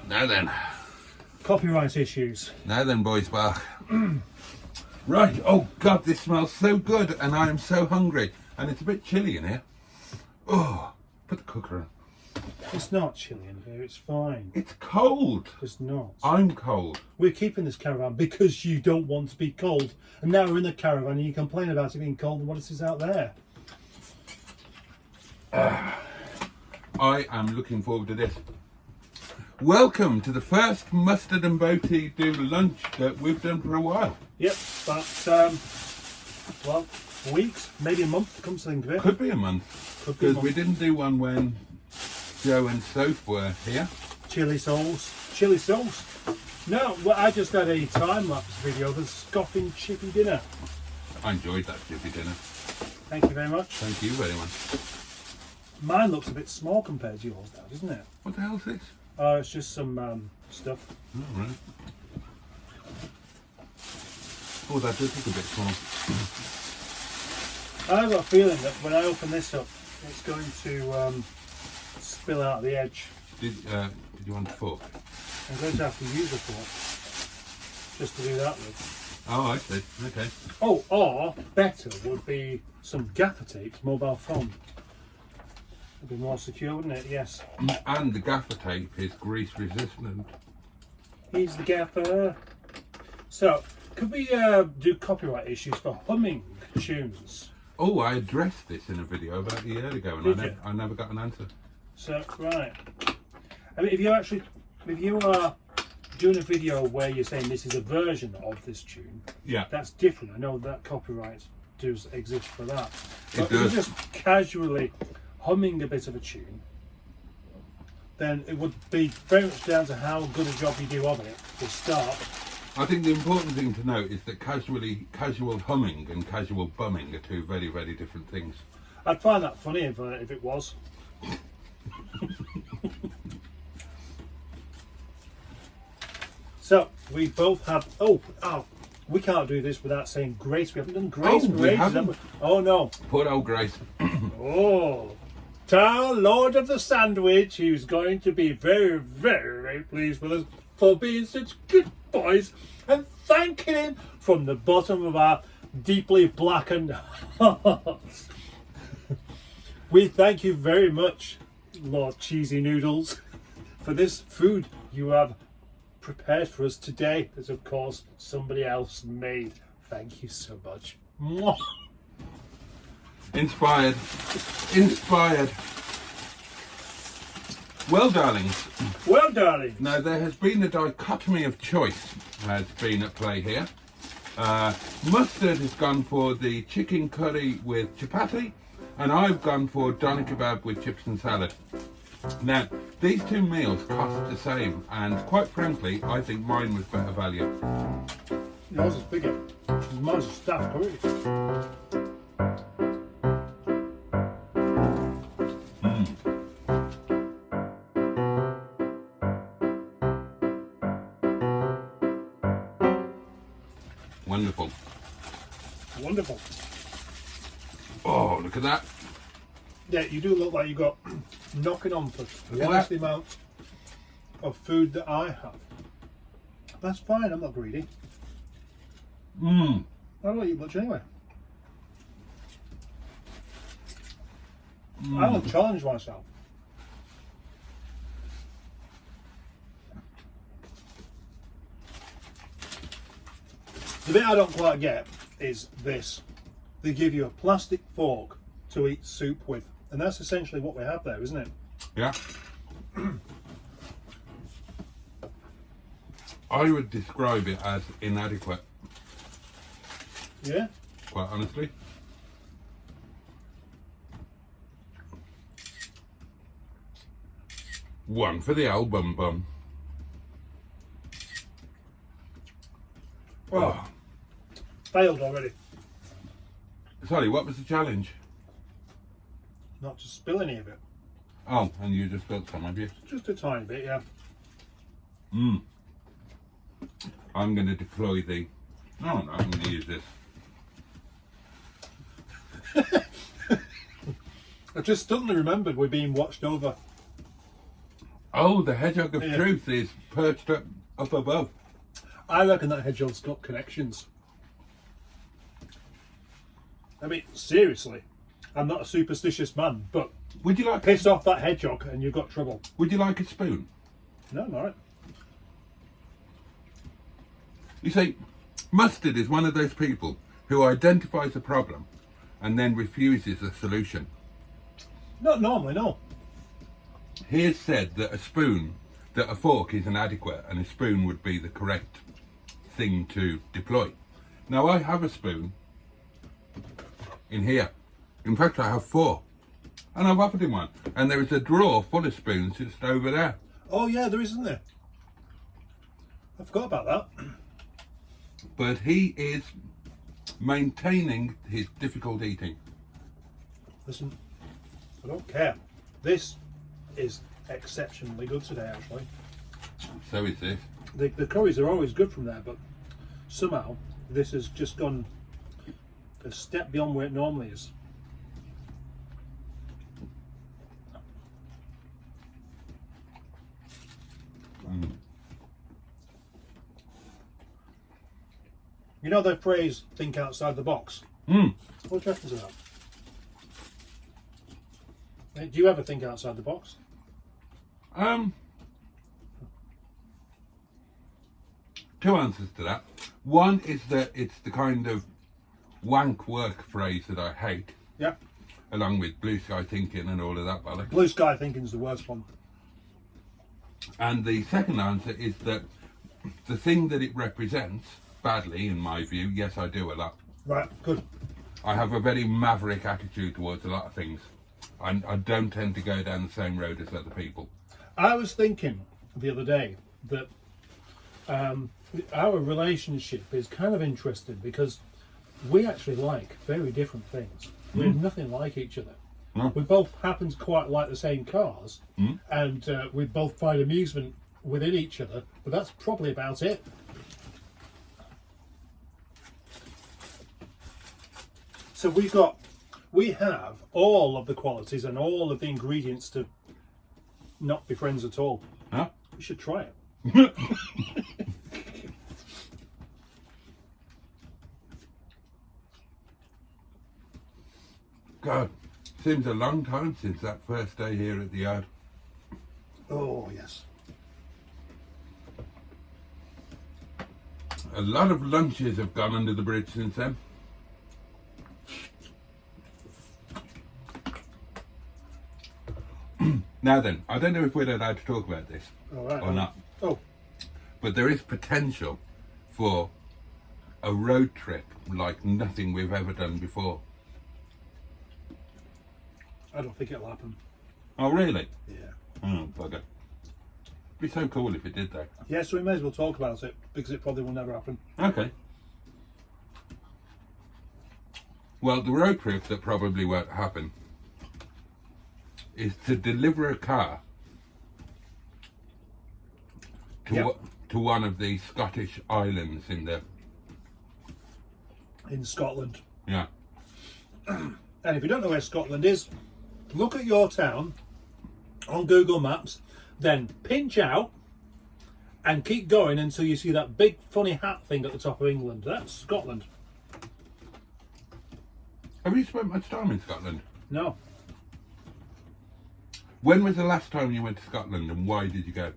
Now then. Copyright issues. Now then, boys, back. Right. Oh, God, this smells so good, and I am so hungry. And it's a bit chilly in here. Oh, put the cooker on. It's not chilly in here, it's fine. It's cold. It's not. I'm cold. We're keeping this caravan because you don't want to be cold. And now we're in the caravan and you complain about it being cold. And what is out there? I am looking forward to this. Welcome to the first mustard and boaty do lunch that we've done for a while. Yep, but well, weeks, maybe a month, come to think of it. Could be a month. Because we didn't do one when Joe and Soph were here. Chili sauce. Chili sauce. No, well, I just had a time-lapse video of a scoffing chippy dinner. I enjoyed that chippy dinner. Thank you very much. Thank you very much. Mine looks a bit small compared to yours, Dad, doesn't it? What the hell is this? Oh, it's just some stuff. Oh, right. Oh, that does look a bit small. I've got a feeling that when I open this up, it's going to spill out the edge. Did you want a fork? I'm going to have to use a fork just to do that with. Oh, I see. Okay. Oh, or better would be some gaffer tape, mobile phone. It'd be more secure, wouldn't it? Yes. And the gaffer tape is grease resistant. He's the gaffer. So, could we do copyright issues for humming tunes? Oh, I addressed this in a video about a year ago, and I never got an answer. So, right. I mean, if you are doing a video where you're saying this is a version of this tune, yeah, that's different. I know that copyright does exist for that. But It does. if you're just casually humming a bit of a tune, then it would be very much down to how good a job you do of it to start. I think the important thing to note is that casual humming and casual bumming are two very, very different things. I'd find that funny if it was. So we both have. Oh, we can't do this without saying grace. We haven't done grace for we ages, haven't. have we? Oh no. Poor old Grace. Oh, tell Lord of the Sandwich who's going to be very, very, very pleased with us for being such good boys and thanking him from the bottom of our deeply blackened hearts. We thank you very much, Lord Cheesy Noodles, for this food you have prepared for us today that of course somebody else made. Thank you so much. Mwah. Inspired. Well, darlings. Well, darling. Now, there has been a dichotomy of choice has been at play here. Mustard has gone for the chicken curry with chapati, and I've gone for doner kebab with chips and salad. Now, these two meals cost the same, and quite frankly, I think mine was better value. Yours is bigger. Mine's a staff curry. Wonderful. Wonderful. Oh, look at that. Yeah, you do look like you got knocking on for twice the amount of food that I have. That's fine, I'm not greedy. I don't eat much anyway. I will challenge myself. The bit I don't quite get is this. They give you a plastic fork to eat soup with. And that's essentially what we have there, isn't it? Yeah. I would describe it as inadequate, Yeah? quite honestly. One for the album bum. Oh, failed already. Sorry, what was the challenge? Not to spill any of it. Oh, and you just got some, have you? Just a tiny bit, yeah. I'm going to deploy the... No, I'm going to use this. I just suddenly remembered we're being watched over. Oh, the hedgehog of Yeah. truth is perched up above. I reckon that hedgehog's got connections. I mean, seriously, I'm not a superstitious man, but Would you like piss off that hedgehog and you've got trouble. Would you like a spoon? No, I'm all right. You see, Mustard is one of those people who identifies a problem and then refuses a solution. Not normally, no. He has said that a fork is inadequate and a spoon would be the correct thing to deploy. Now I have a spoon in here. In fact, I have 4. And I've offered him one. And there is a drawer full of spoons just over there. Oh yeah, there is, isn't there? I forgot about that. But he is maintaining his difficult eating. Listen, I don't care. This is exceptionally good today, actually. So is this. The curries are always good from there, but somehow this has just gone a step beyond where it normally is. You know the phrase, think outside the box? Mm. What do you reckon to that? Do you ever think outside the box? Two answers to that. One is that it's the kind of wank work phrase that I hate, Yeah. along with blue sky thinking and all of that bollocks. Blue sky thinking's the worst one. And the second answer is that the thing that it represents, badly in my view, yes I do a lot. Right, good. I have a very maverick attitude towards a lot of things. I don't tend to go down the same road as other people. I was thinking the other day that our relationship is kind of interesting because we actually like very different things. We're nothing like each other. No. We both happen to quite like the same cars, and we both find amusement within each other, but that's probably about it. So we have all of the qualities and all of the ingredients to not be friends at all. Huh? We should try it. God, seems a long time since that first day here at the yard. Oh, yes. A lot of lunches have gone under the bridge since then. Now then, I don't know if we're allowed to talk about this All right. or not, Oh, but there is potential for a road trip like nothing we've ever done before. I don't think it'll happen. Oh, really? Yeah. Oh, bugger. Be so cool if it did, though. Yeah, so we may as well talk about it because it probably will never happen. Okay. Well, the road trip that probably won't happen is to deliver a car to Yep. to one of the Scottish islands in the In Scotland. yeah. And if you don't know where Scotland is, look at your town on Google Maps, then pinch out and keep going until you see that big funny hat thing at the top of England. That's Scotland. Have you spent much time in Scotland? No. When was the last time you went to Scotland, and why did you go?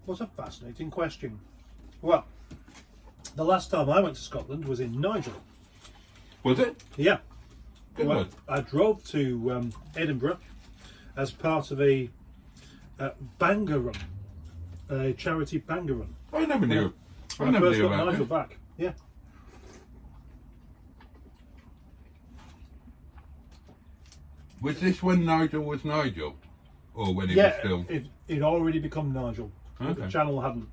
What a fascinating question. Well, the last time I went to Scotland was in Nigel. Was it? Yeah. Good Well, one. I drove to Edinburgh as part of a banger run, a charity banger run. I never knew. I When I never first knew got about Nigel this. back. Yeah. Was this when Nigel was Nigel, or when he was Yeah, still? it'd already become Nigel. But the Okay. channel hadn't.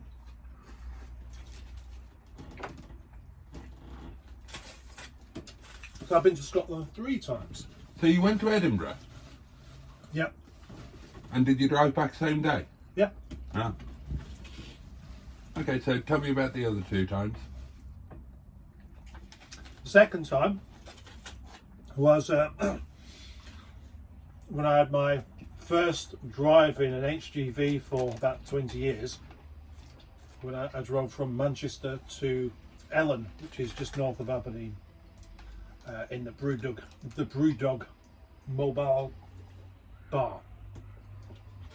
So I've been to Scotland 3 times. So you went to Edinburgh, Yep. and did you drive back same day? Yeah. Ah. Okay, so tell me about the other 2 times. The second time, was when I had my first drive in an HGV for about 20 years. When I drove from Manchester to Ellen, which is just north of Aberdeen, in the Brewdog mobile bar.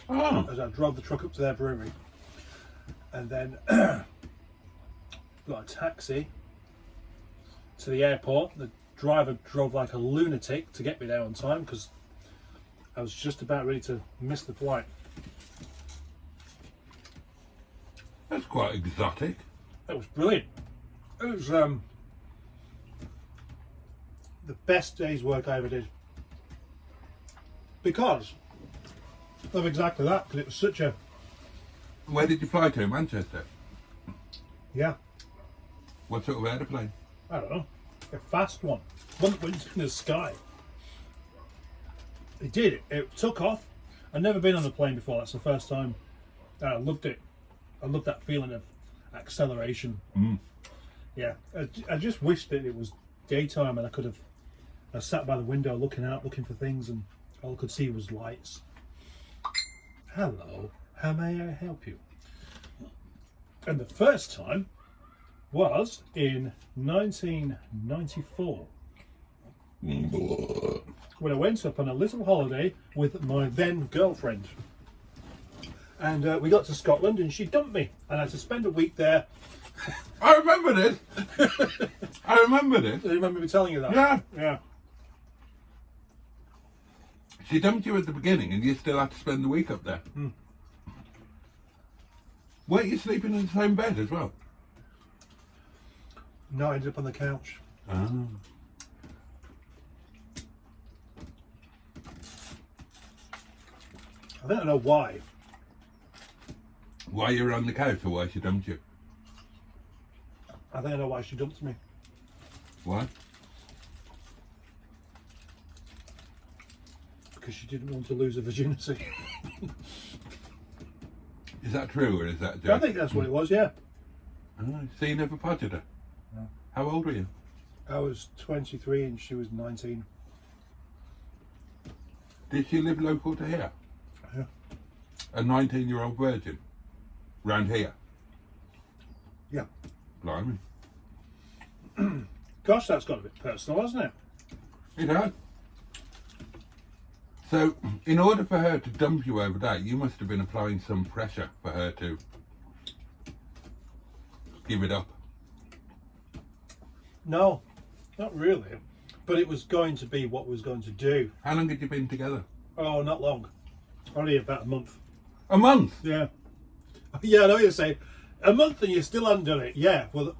Oh. As I drove the truck up to their brewery, and then got a taxi to the airport. The driver drove like a lunatic to get me there on time because I was just about ready to miss the flight. That's quite exotic. It was brilliant. It was the best day's work I ever did because of exactly that. Because it was such a Where did you fly to? Manchester? yeah. What sort of aeroplane? I don't know, a fast one that went in the sky. It did. It took off. I'd never been on a plane before. That's the first time. I loved it. I loved that feeling of acceleration. Yeah. I just wished that it was daytime and I could have sat by the window looking out, looking for things, and all I could see was lights. Hello, how may I help you? And the first time was in 1994 when I went up on a little holiday with my then girlfriend. And we got to Scotland and she dumped me and I had to spend a week there. I remember this. I remember this. Do you remember me telling you that? Yeah. Yeah. She dumped you at the beginning and you still had to spend the week up there. Weren't you sleeping in the same bed as well? No, I ended up on the couch. Oh. I don't know why. Why you were on the couch or why she dumped you? I don't know why she dumped me. Why? Because she didn't want to lose her virginity. Is that true or is that I joke? think that's what it was, yeah. Oh, so you never potted her? No. How old were you? I was 23 and she was 19. Did she live local to here? Yeah. A 19-year-old virgin? Round here? Yeah. Blimey. Gosh, that's got a bit personal, hasn't it? It had. So, in order for her to dump you over that, you must have been applying some pressure for her to give it up. No, not really. But it was going to be what we was going to do. How long had you been together? Oh, not long. Only about a month. A month? Yeah. Yeah, I know what you're saying. A month and you still haven't done it. Yeah, well,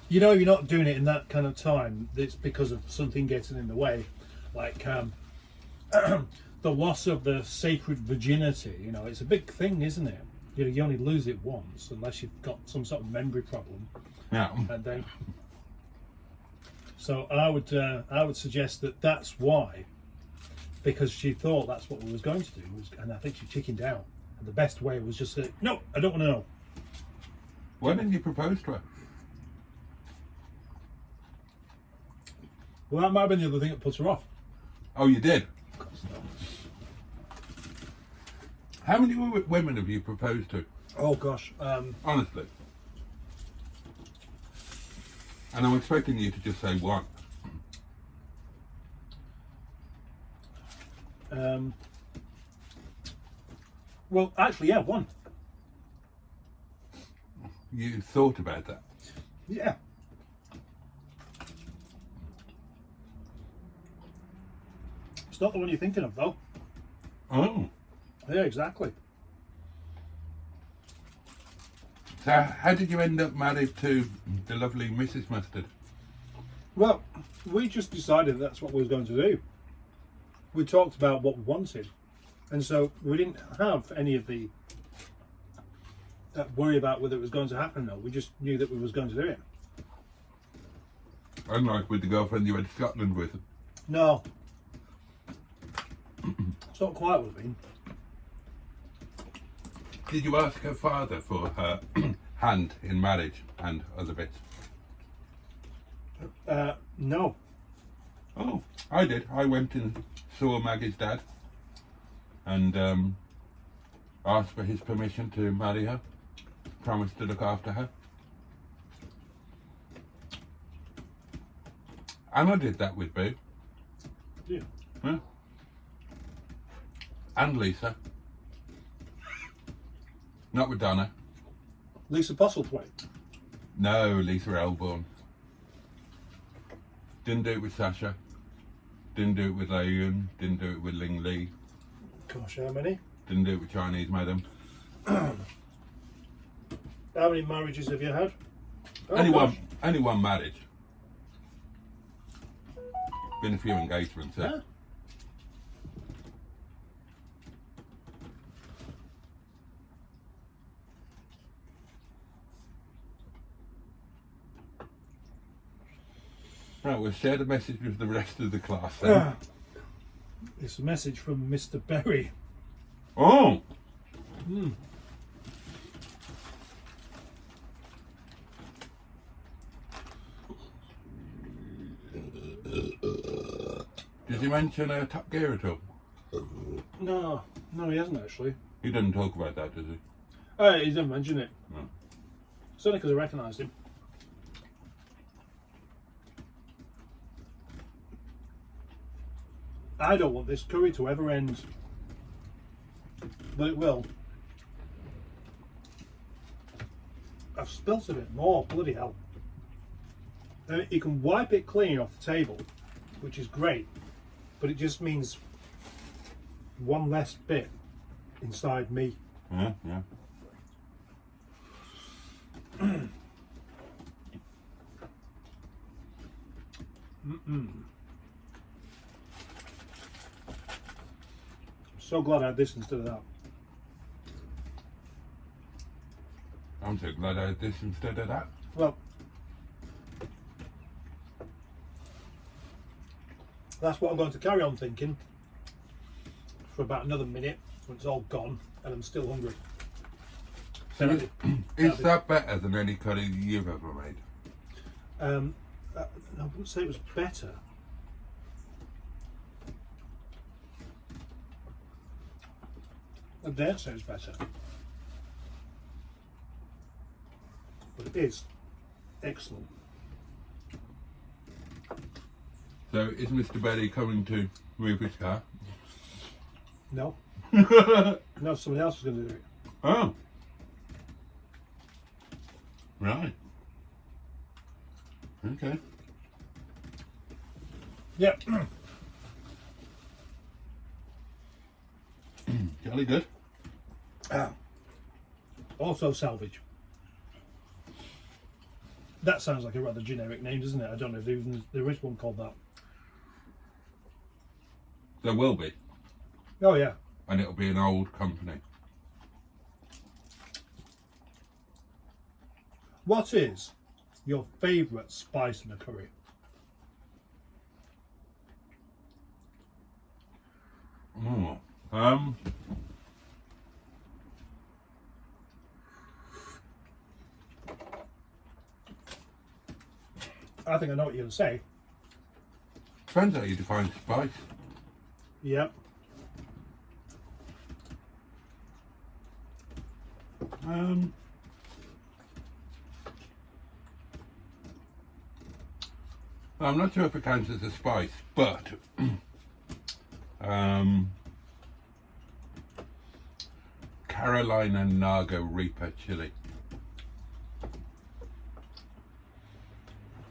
you know, you're not doing it in that kind of time. It's because of something getting in the way. Like the loss of the sacred virginity. You know, it's a big thing, isn't it? You know, you only lose it once unless you've got some sort of memory problem. Yeah. And then, so I would suggest that that's why, because she thought that's what we was going to do, and I think she chickened out. And the best way was just say, no, I don't want to know. Why didn't you propose to her? Well, that might have been the other thing that puts her off. Oh, you did? How many women have you proposed to? Oh gosh, Honestly. And I'm expecting you to just say one. well, actually, yeah, one. You thought about that. Yeah. It's not the one you're thinking of, though. Oh. Yeah, exactly. So how did you end up married to the lovely Mrs. Mustard? Well, we just decided that's what we was going to do. We talked about what we wanted, and so we didn't have any of the worry about whether it was going to happen. No, we just knew that we was going to do it. Unlike with the girlfriend you went to Scotland with. No, it's not quite what I mean. Did you ask her father for her hand in marriage and other bits? No, Oh, I did. I went and saw Maggie's dad and asked for his permission to marry her. Promised to look after her. And I did that with Boo. Yeah. Yeah. And Lisa. Not with Donna. Lisa Postlethwaite. No, Lisa Elborn. Didn't do it with Sasha. Didn't do it with Leon. Didn't do it with Ling Lee. Gosh, how many? Didn't do it with Chinese Madam. How many marriages have you had? Oh, Only one marriage. Been a few engagements. Yeah. Right, we'll share the message with the rest of the class then. It's a message from Mr. Berry. Oh! Did you mention Top Gear at all? No, he hasn't actually. He didn't talk about that, does he? He didn't mention it. No. It's only because I recognised him. I don't want this curry to ever end, but it will. I've spilt a bit more, bloody hell. You can wipe it clean off the table, which is great, but it just means one less bit inside me. Yeah, yeah. So glad I had this instead of that. I'm so glad I had this instead of that. Well, that's what I'm going to carry on thinking for about another minute when it's all gone and I'm still hungry. So is that better than any curry you've ever made? I wouldn't say it was better. I dare say it's better. But it is excellent. So is Mr. Berry coming to move his car? No. No, somebody else is going to do it. Oh. Right. Okay. Yep. Jolly good. Also salvage. That sounds like a rather generic name, doesn't it? I don't know if even there is one called that. There will be. Oh yeah. And it'll be an old company. What is your favourite spice in a curry? Oh. I think I know what you're going to say. Depends how you define spice. Yep. I'm not sure if it counts as a spice, but Carolina Naga Reaper chili.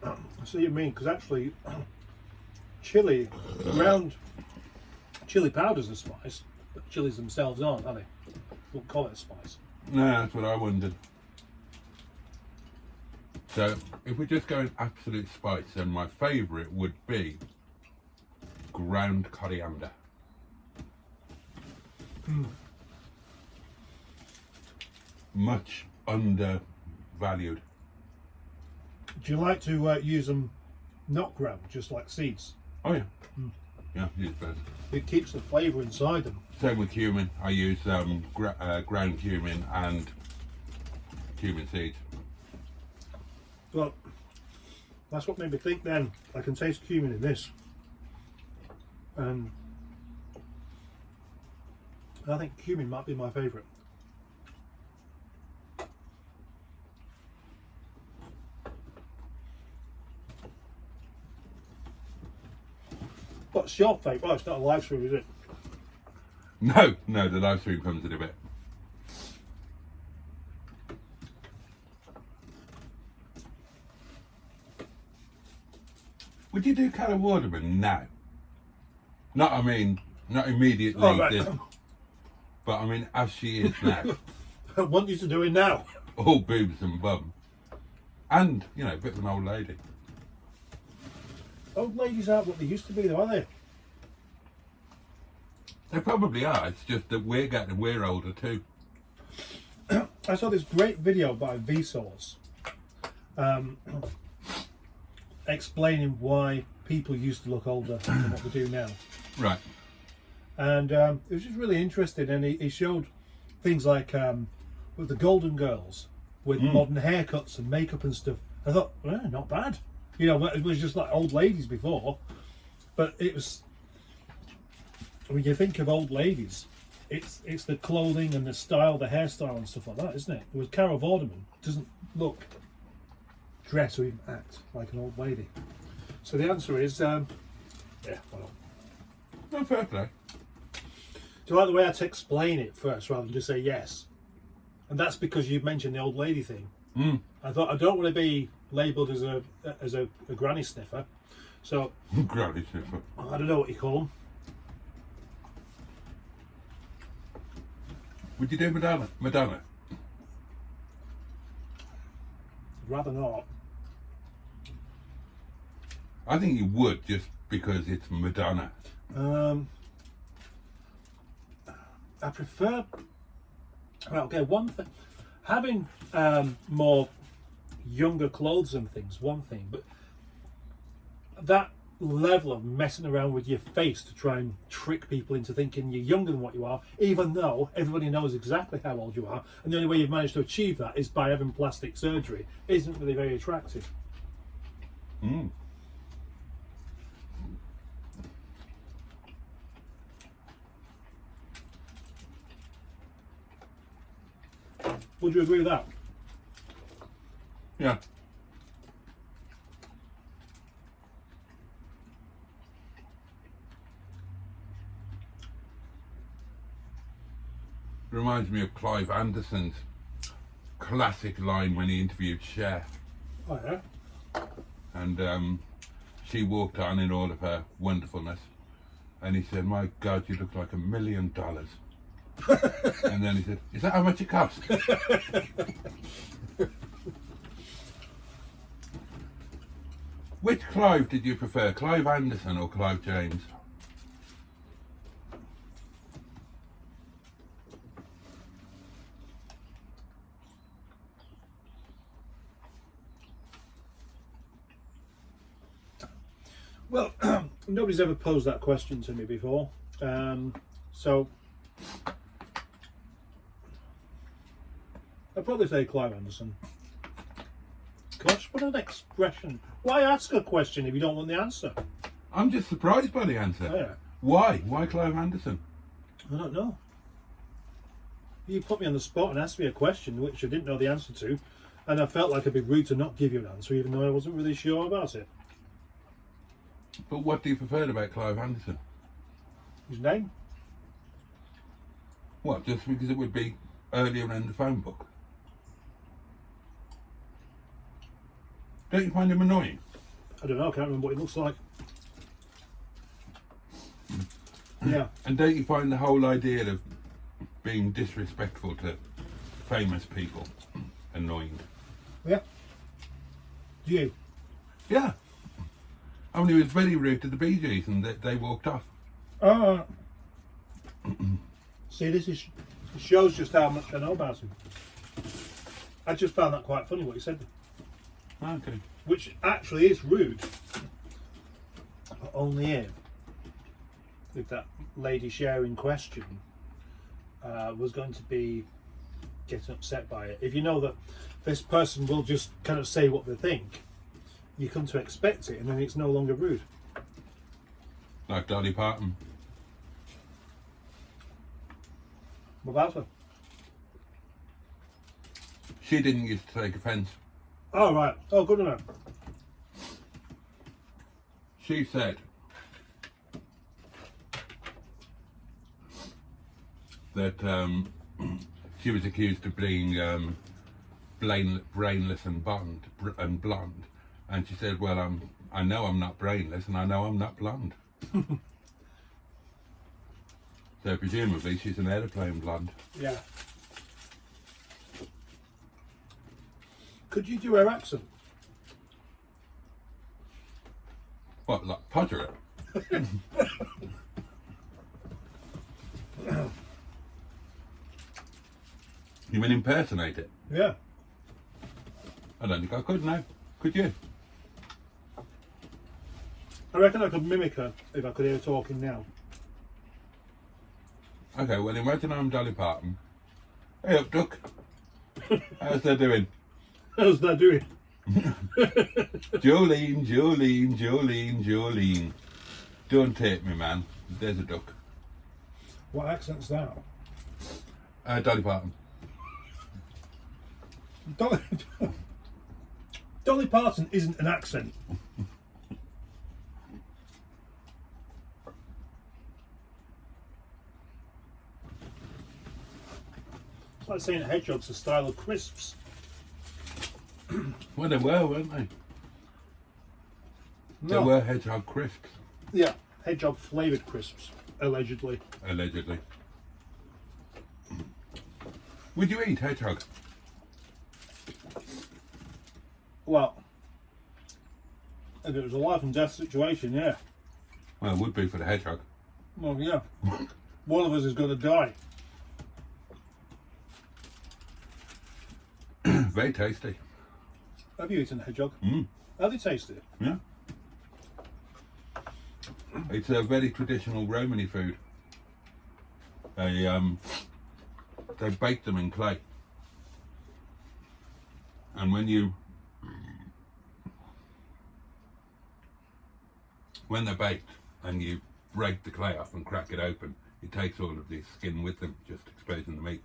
I see what you mean, because actually chili, ground chili powder's a spice, but chilies themselves aren't, are they? Wouldn't call it a spice. No, that's what I wondered. So, if we're just going absolute spice, then my favourite would be ground coriander. Much undervalued. Do you like to use them not ground, just like seeds? Oh yeah. Yeah, use both. It keeps the flavour inside them. Same with cumin. I use ground cumin and cumin seeds. Well, that's what made me think then. I can taste cumin in this. And I think cumin might be my favourite. What's your favourite? Oh, it's not a live stream, is it? No, the live stream comes in a bit. Would you do Cara Waterman now? Not immediately, Oh, right. but I mean, as she is now. I want you to do it now. All boobs and bum. And, you know, a bit of an old lady. Old ladies aren't what they used to be, though, are they? They probably are, it's just that we're older too. I saw this great video by Vsauce explaining why people used to look older than what they do now. Right. And it was just really interesting, and he showed things like with the Golden Girls with modern haircuts and makeup and stuff. I thought, well, not bad. You know, it was just like old ladies before, but it was. When you think of old ladies, it's the clothing and the style, the hairstyle and stuff like that, isn't it? It was Cara Vorderman doesn't look, dress or even act like an old lady. So the answer is, yeah, why not? No, fair play. Do you like the way I had to explain it first rather than just say yes? And that's because you mentioned the old lady thing. I thought I don't want to be labelled as a granny sniffer, so Granny sniffer. I don't know what you call them. Would you do Madonna? I'd rather not. I think you would, just because it's Madonna. I prefer. Well, okay, one thing, having more younger clothes and things, one thing, but that level of messing around with your face to try and trick people into thinking you're younger than what you are, even though everybody knows exactly how old you are, and the only way you've managed to achieve that is by having plastic surgery, isn't really very attractive. Would you agree with that? Yeah. Reminds me of Clive Anderson's classic line when he interviewed Cher. Oh yeah. And she walked on in all of her wonderfulness, and he said, "My God, you look like $1 million." And then he said, "Is that how much it cost?" Which Clive did you prefer, Clive Anderson or Clive James? Well, nobody's ever posed that question to me before, so I'd probably say Clive Anderson. Gosh, what an expression. Why ask a question if you don't want the answer? I'm just surprised by the answer. Oh, yeah. Why? Why Clive Anderson? I don't know. You put me on the spot and asked me a question which I didn't know the answer to, and I felt like I'd be rude to not give you an answer even though I wasn't really sure about it. But what do you prefer about Clive Anderson? His name? What, just because it would be earlier in the phone book? Don't you find him annoying? I don't know, I can't remember what he looks like. Yeah. And don't you find the whole idea of being disrespectful to famous people annoying? Yeah. Do you? Yeah. I mean, he was very rude to the Bee Gees and they walked off. See, this shows just how much I know about him. I just found that quite funny what he said. Okay. Which actually is rude. But only if that lady sharing question was going to be getting upset by it. If you know that this person will just kind of say what they think, you come to expect it and then it's no longer rude. Like Dolly Parton. What about her? She didn't used to take offence. Oh, right. Oh, good enough. She said that she was accused of being brainless and blonde, and she said, "Well, I know I'm not brainless, and I know I'm not blonde." So presumably she's an aeroplane blonde. Yeah. Could you do her accent? What, like Podger? You mean impersonate it? Yeah. I don't think I could, no. Could you? I reckon I could mimic her if I could hear her talking now. Okay, well imagine I'm Dolly Parton. Hey up, Duck. How's they doing? How's that doing? Jolene, Jolene, Jolene, Jolene. Don't take me, man. There's a duck. What accent's that? Dolly Parton. Dolly Parton isn't an accent. It's like saying hedgehog's a style of crisps. Well, they were, weren't they? They were hedgehog crisps, Yeah, hedgehog flavoured crisps, allegedly. allegedly. Would you eat hedgehog? Well, if it was a life and death situation, yeah. Well, it would be for the hedgehog. Well, yeah. One of us is going to die. Very tasty. Have you eaten a hedgehog? Mm. How do you taste it? Yeah. It's a very traditional Romany food. They bake them in clay. And when they're baked and you break the clay off and crack it open, it takes all of the skin with them, just exposing the meat.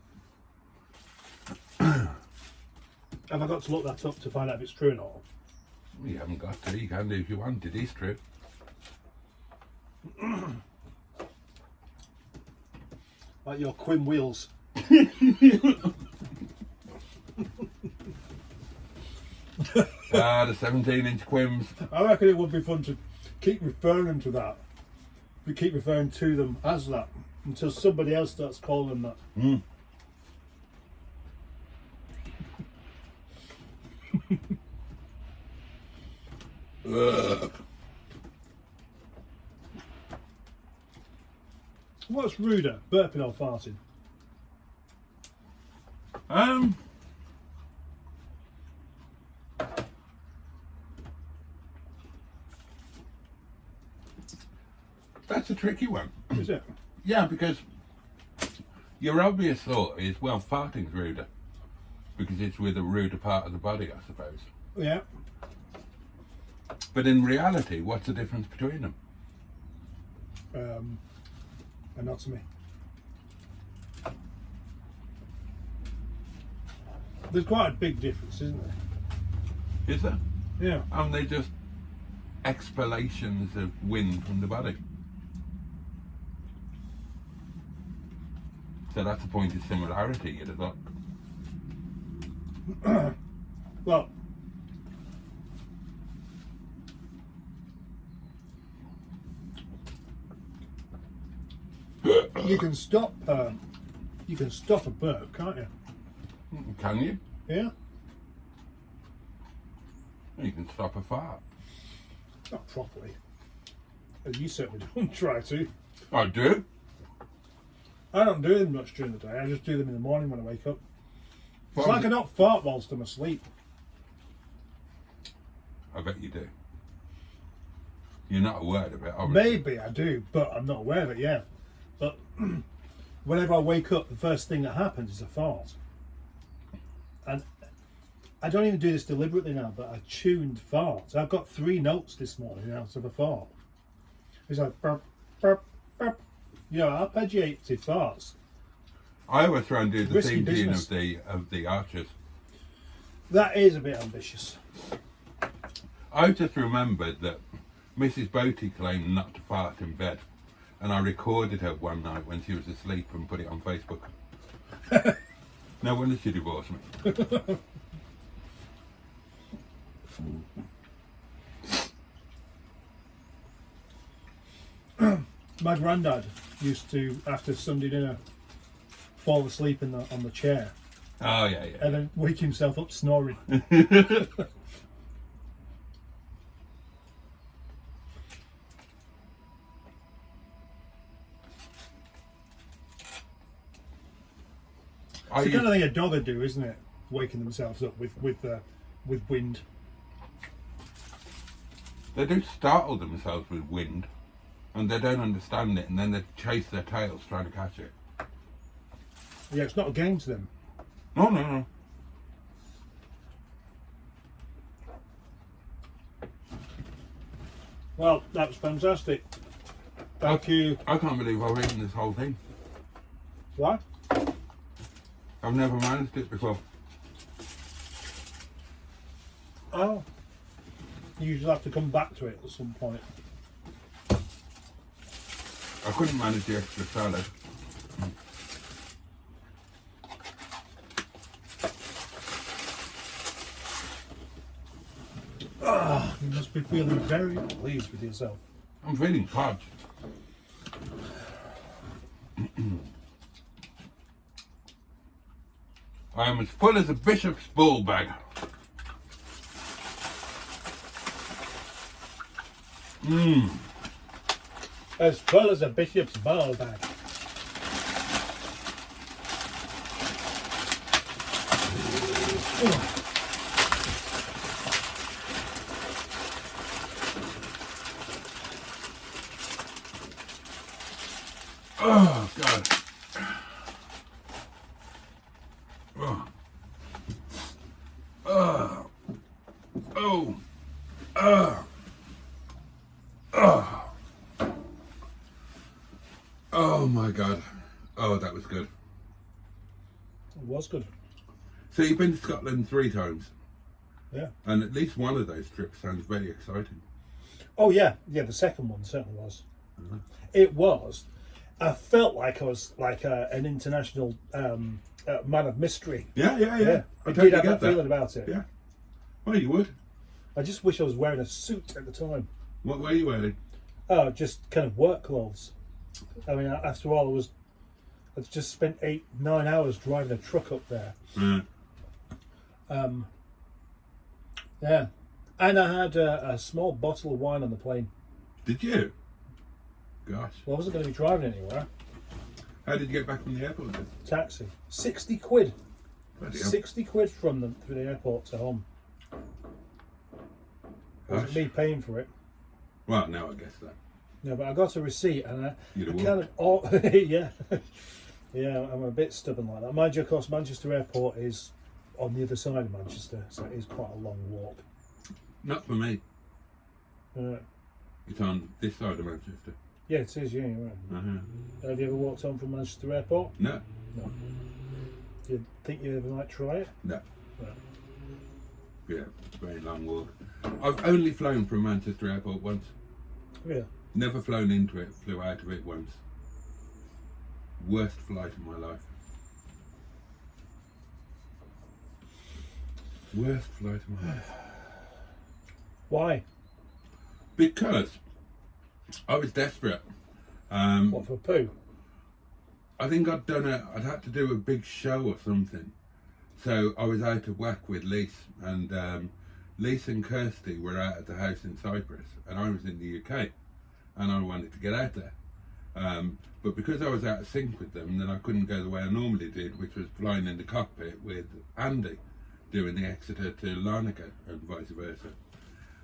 Have I got to look that up to find out if it's true or not? You haven't got to, you can do if you want, it is true. Like your Quim wheels. The 17-inch Quims. I reckon it would be fun to keep referring to that. We keep referring to them as that until somebody else starts calling them that. Mm. What's ruder, burping or farting? That's a tricky one. Is it? Yeah, because your obvious thought is, well, farting's ruder. Because it's with a ruder part of the body, I suppose. Yeah. But in reality, what's the difference between them? Anatomy. There's quite a big difference, isn't there? Is there? Yeah. Aren't they just exhalations of wind from the body? So that's a point of similarity, you'd have thought. Well, you can stop a burp, can't you? Can you? Yeah. You can stop a fart. Not properly. You certainly don't try to. I do. I don't do them much during the day. I just do them in the morning when I wake up. It's Well, like I don't fart whilst I'm asleep. I bet you do. You're not aware of it, obviously. Maybe I do, but I'm not aware of it, yeah. But whenever I wake up, the first thing that happens is a fart. And I don't even do this deliberately now, but I tuned farts. I've got 3 notes this morning out of a fart. It's like burp, burp, burp. You know, arpeggiated farts. I always try and do the Risky theme tune business. of the Archers. That is a bit ambitious. I just remembered that Mrs. Boaty claimed not to fart in bed, and I recorded her one night when she was asleep and put it on Facebook. No wonder she divorced me. My granddad used to, after Sunday dinner, fall asleep on the chair Oh, yeah, yeah. and then wake himself up snoring. It's the kind of thing a dog would do, isn't it? Waking themselves up with wind. They do startle themselves with wind, and they don't understand it, and then they chase their tails trying to catch it. Yeah, it's not a game to them. No, no, no. Well, that was fantastic. Thank you. I can't believe I've eaten this whole thing. What? I've never managed it before. Oh. You usually have to come back to it at some point. I couldn't manage the extra salad. Ah, you must be feeling very pleased with yourself. I'm feeling parched. I am as full as a bishop's ball bag. As full as a bishop's ball bag. Oh, God. Oh. Oh. Oh. Oh. Oh. Oh, my God. Oh, that was good. It was good. So you've been to Scotland 3 times, Yeah. and at least one of those trips sounds very exciting. Oh yeah, yeah. The second one certainly was. It was. I felt like I was like an international man of mystery. Yeah. I did have that feeling about it. Yeah. Well, you would. I just wish I was wearing a suit at the time. What were you wearing? Oh, just kind of work clothes. I mean, after all, I just spent 8-9 hours driving a truck up there. Yeah, and I had a small bottle of wine on the plane. Did you? Gosh. Well, I wasn't going to be driving anywhere. How did you get back from the airport then? Taxi, 60 quid. Bloody hell. 60 quid from the airport to home. Wasn't Gosh. me paying for it. Well, no, I guess that. No, but I got a receipt and I You'd have kind of, yeah, yeah. I'm a bit stubborn like that. Mind you, of course, Manchester Airport is on the other side of Manchester, so it is quite a long walk. Not for me. Uh, It's on this side of Manchester. yeah, it is. Yeah, you're right. Have you ever walked home from Manchester Airport? No. No. Do you think you ever might try it? No. No. Yeah, very long walk. I've only flown from Manchester Airport once. Yeah. Never flown into it, flew out of it once. Worst flight of my life. Worst flight of my life. Why? Because I was desperate. What, for poo? I think I'd had to do a big show or something. So I was out of whack with Lise, and Lise and Kirsty were out at the house in Cyprus, and I was in the UK, and I wanted to get out there. But because I was out of sync with them, then I couldn't go the way I normally did, which was flying in the cockpit with Andy, doing the Exeter to Larnaca and vice versa.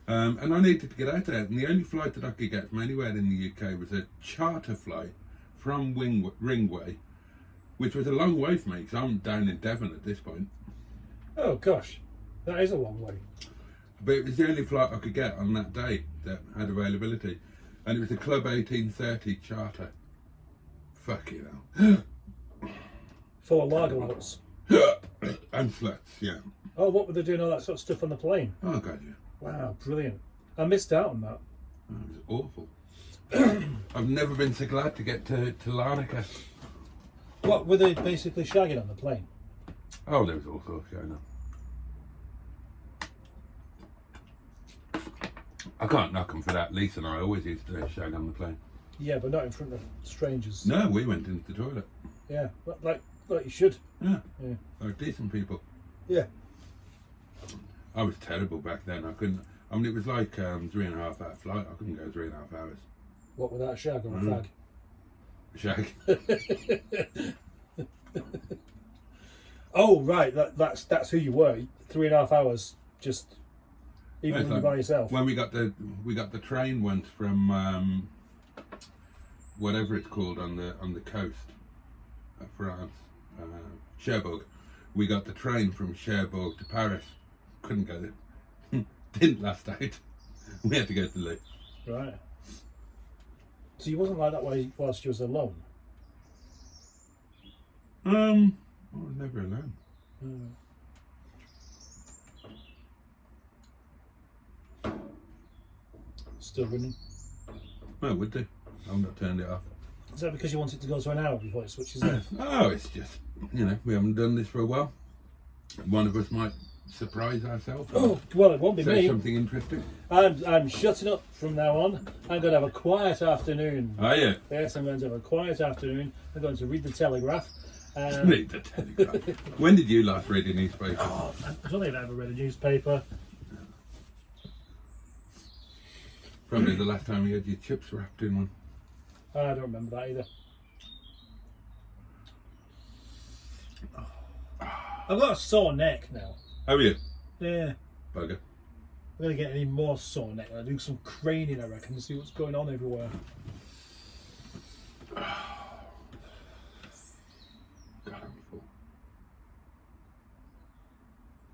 And I needed to get out there, and the only flight that I could get from anywhere in the UK was a charter flight from Ringway, which was a long way for me because I'm down in Devon at this point. Oh gosh, that is a long way. But it was the only flight I could get on that day that had availability. And it was a Club 1830 charter. Fucking hell. 4 lager lots. And sluts, yeah. Oh, what were they doing all that sort of stuff on the plane? Oh, God, yeah. Wow, brilliant. I missed out on that. It was awful. I've never been so glad to get to Larnaca. What, were they basically shagging on the plane? Oh, there was all sorts going on. I can't knock them for that. Lisa and I always used to shag on the plane. Yeah, but not in front of strangers. No, we went into the toilet. Yeah, like you should. Yeah, Yeah. like decent people. Yeah. I was terrible back then. I couldn't. I mean, it was like 3.5 hour flight. I couldn't go 3.5 hours. What, without a shag or a fag? Shag. Oh, right. That's who you were. 3.5 hours, just even when you're by yourself. When we got the train once from whatever it's called on the coast of France, Cherbourg. We got the train from Cherbourg to Paris. Couldn't go there. Didn't last out. We had to go to Lille. Right. So you wasn't like that whilst you was alone? I was never alone. Still running? No, would do. I've not turned it off. Is that because you want it to go to an hour before it switches off? Oh, it's just, we haven't done this for a while. One of us might surprise ourselves. Oh, well, it won't be Say me. something interesting. I'm shutting up from now on. I'm going to have a quiet afternoon. Are you? Yes, I'm going to have a quiet afternoon. I'm going to read the Telegraph. Read the Telegraph. When did you last read a newspaper? Oh, I don't think I've ever read a newspaper. Probably the last time you had your chips wrapped in one. I don't remember that either. I've got a sore neck now. Have you? Yeah. Bugger. I'm going to get any more sore neck. I'll do some craning, I reckon, to see what's going on everywhere. God, I'm full.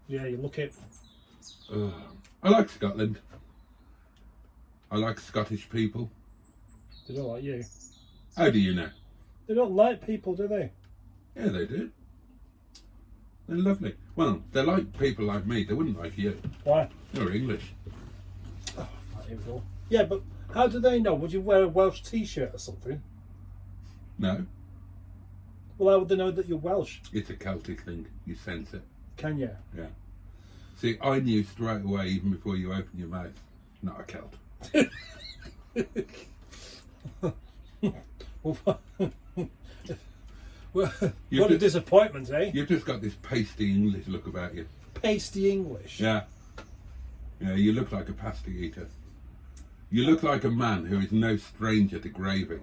Yeah, you look it. I like Scotland. I like Scottish people. They don't like you. How do you know? They don't like people, do they? Yeah, they do. They're lovely. Well, they're like people like me. They wouldn't like you. Why? You're English. Oh, here we go. Yeah, but how do they know? Would you wear a Welsh t-shirt or something? No, Well, how would they know that you're Welsh? it's a Celtic thing. You sense it. Can you? Yeah. See, I knew straight away, even before you open your mouth, not a Celt. Well, what a disappointment, eh? You've just got this pasty English look about you. Pasty English. Yeah. Yeah, you look like a pasty eater. You look like a man who is no stranger to gravy.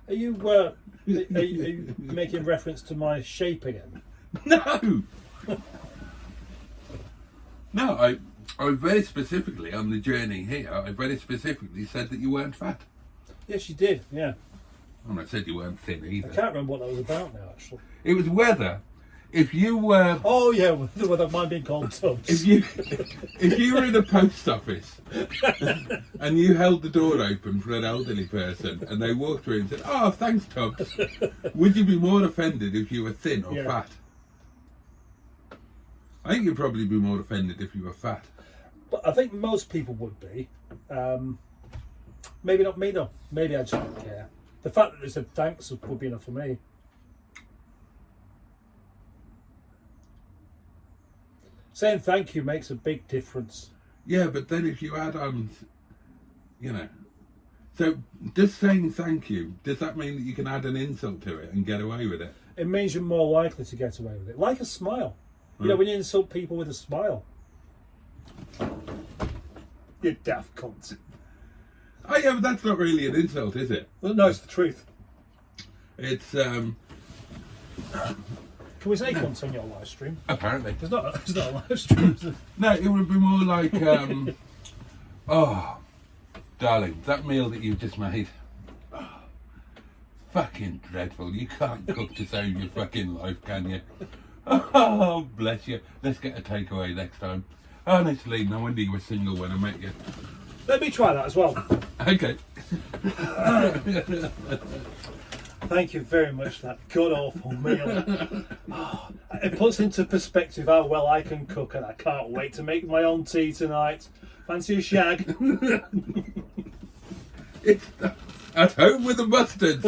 Are you making reference to my shape again? No! No, I very specifically, on the journey here, I very specifically said that you weren't fat. Yes, you did. Yeah. And I said you weren't thin I either. can't remember what that was about now, actually. It was whether, if you were... Oh yeah, whether mine being called Tubbs. If you were in a post office and you held the door open for an elderly person and they walked through and said, "Oh, thanks, Tubbs," would you be more offended if you were thin or Yeah. fat? I think you'd probably be more offended if you were fat. But I think most people would be. Maybe not me though. Maybe I just don't care. The fact that they said thanks would be enough for me. Saying thank you makes a big difference. Yeah, but then if you add on, so just saying thank you, does that mean that you can add an insult to it and get away with it? It means you're more likely to get away with it. Like a smile. You know, when you insult people with a smile. You daft cunt. Oh yeah, but that's not really an insult, is it? Well, no, it's the truth. It's Can we say cunts on your live stream? apparently. It's not a live stream, is it? No, it would be more like, oh, darling, that meal that you've just made, fucking dreadful. You can't cook to save your fucking life, can you? Oh, bless you. Let's get a takeaway next time. Honestly, no wonder you were single when I met you. Let me try that as well. Okay. Thank you very much for that god awful meal. Oh, it puts into perspective how well I can cook, and I can't wait to make my own tea tonight. Fancy a shag? It's at home with the mustard.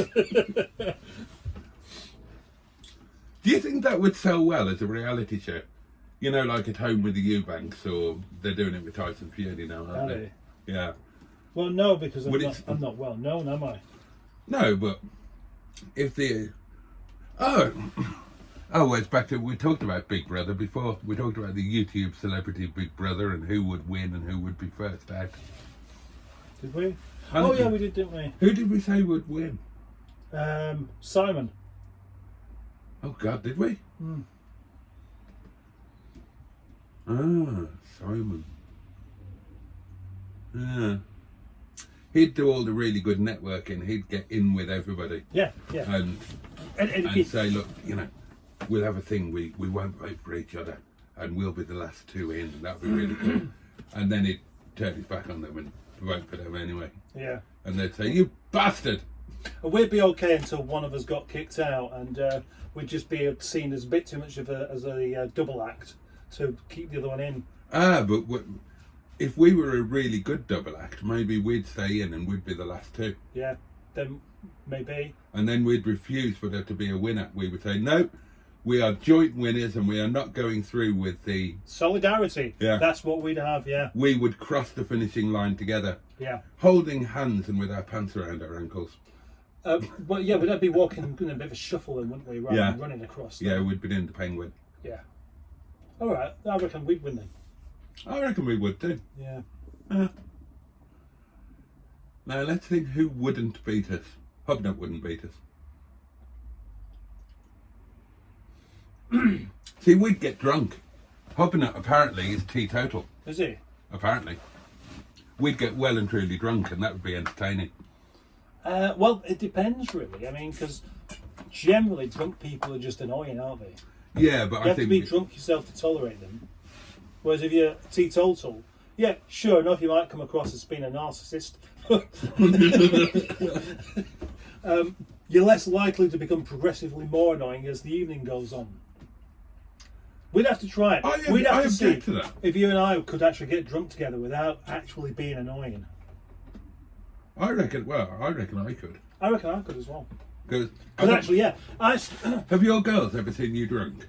Do you think that would sell well as a reality show? You know, like At Home with the Eubanks, or they're doing it with Tyson Fury now, aren't they? Yeah. Well, no, because Would I'm not well known, am I? No, but if the well, it's back to, we talked about Big Brother before. We talked about the YouTube celebrity Big Brother and who would win and who would be first out. Did we? And Yeah, we did, didn't we? Who did we say would win? Simon. Oh God, did we? Mm. Simon. Yeah. He'd do all the really good networking. He'd get in with everybody. Yeah. And say, look, you know, we'll have a thing. We won't vote for each other, and we'll be the last two in. That'd be really cool. And then he'd turn his back on them and vote for them anyway. Yeah. And they'd say, "You bastard!" We'd be okay until one of us got kicked out, and we'd just be seen as a bit too much of a double act to keep the other one in. But if we were a really good double act, maybe we'd stay in and we'd be the last two. Yeah, then maybe. And then we'd refuse for there to be a winner. We would say, no, we are joint winners and we are not going through with the... Solidarity. Yeah. That's what we'd have, yeah. We would cross the finishing line together. Yeah. Holding hands and with our pants around our ankles. Well, yeah, we'd be walking in a bit of a shuffle then, wouldn't we, rather than running across them. Yeah, we'd be doing the penguin. Yeah. All right, I reckon we'd win then. I reckon we would too. Yeah. Now let's think who wouldn't beat us. Hubnut wouldn't beat us. See, we'd get drunk. Hubnut apparently is teetotal. Is he? Apparently. We'd get well and truly drunk and that would be entertaining. Well, it depends really. I mean, because generally drunk people are just annoying, aren't they? Yeah, but You have to be drunk yourself to tolerate them. Whereas if you're teetotal, yeah, sure enough, you might come across as being a narcissist. You're less likely to become progressively more annoying as the evening goes on. We'd have to try it. We'd have to see that. if you and I could actually get drunk together without actually being annoying. I reckon I could. I reckon I could as well. Because actually, yeah. Have your girls ever seen you drunk?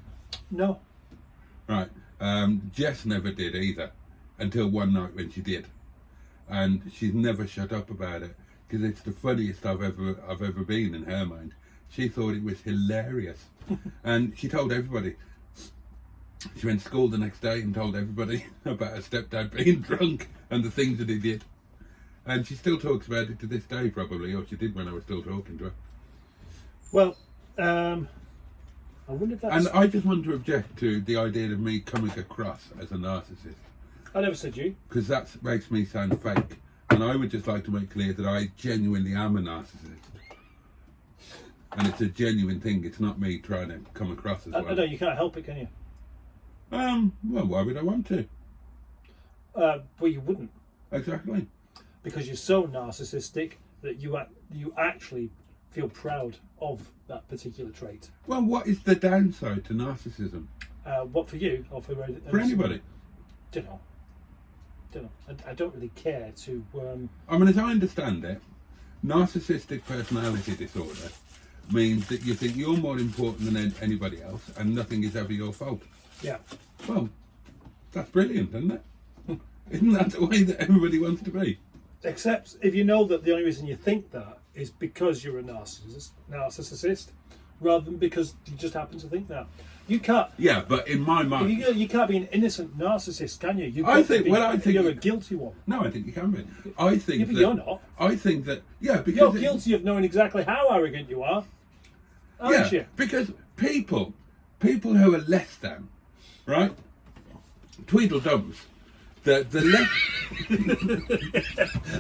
No. Right. Jess never did either, until one night when she did, and she's never shut up about it because it's the funniest I've ever been in her mind. She thought it was hilarious, and she told everybody. She went to school the next day and told everybody about her stepdad being drunk and the things that he did, and she still talks about it to this day, probably, or she did when I was still talking to her. Well, I wonder if that's... And I just want to object to the idea of me coming across as a narcissist. I never said you. Because that makes me sound fake. And I would just like to make clear that I genuinely am a narcissist. And it's a genuine thing. It's not me trying to come across as one. No, you can't help it, can you? Well, why would I want to? Well, you wouldn't. Exactly. Because you're so narcissistic that you actually feel proud of that particular trait. Well, what is the downside to narcissism? What for you or for anybody? Don't know. I don't really care to. I mean, as I understand it, narcissistic personality disorder means that you think you're more important than anybody else, and nothing is ever your fault. Yeah. Well, that's brilliant, isn't it? Isn't that the way that everybody wants to be? Except if you know that the only reason you think that is because you're a narcissist, rather than because you just happen to think that. You can't. Yeah, but in my mind, you can't be an innocent narcissist, can you? I think you're a guilty one. No, I think you can be. I think but you're not. I think that because you're guilty of knowing exactly how arrogant you are, aren't you? Because people who are less than, right? Tweedledums. The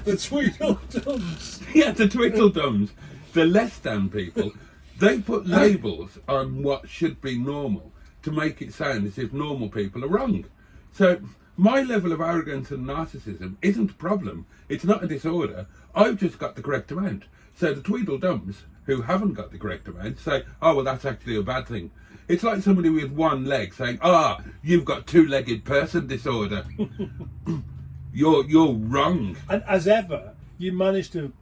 Tweedledums. Yeah, the Tweedledums. The less than people. They put labels on what should be normal to make it sound as if normal people are wrong. So My level of arrogance and narcissism isn't a problem. It's not a disorder. I've just got the correct amount. So the Tweedledums, who haven't got the correct amount, say, oh, well, that's actually a bad thing. It's like somebody with one leg saying, you've got two-legged person disorder. You're wrong. And as ever, you manage to...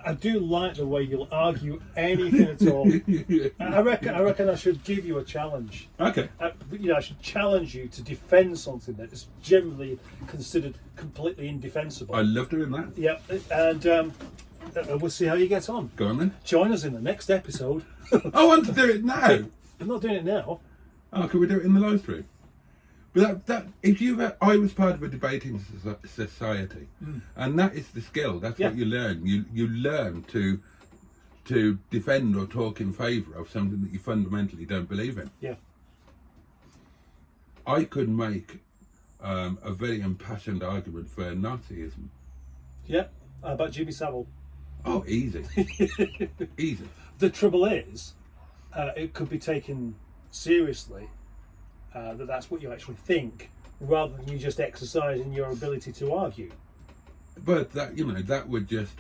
I do like the way you'll argue anything at all. I reckon I should give you a challenge. Okay. I should challenge you to defend something that is generally considered completely indefensible. I love doing that. Yeah, and we'll see how you get on. Go on then. Join us in the next episode. I want to do it now. I'm not doing it now. Oh, can we do it in the live stream? But I was part of a debating society, and that is the skill. That's what you learn. You learn to defend or talk in favour of something that you fundamentally don't believe in. Yeah. I could make a very impassioned argument for Nazism. Yeah. How about Jimmy Savile? Oh, easy. Easy. The trouble is, it could be taken seriously. That's what you actually think, rather than you just exercising your ability to argue. But that would just,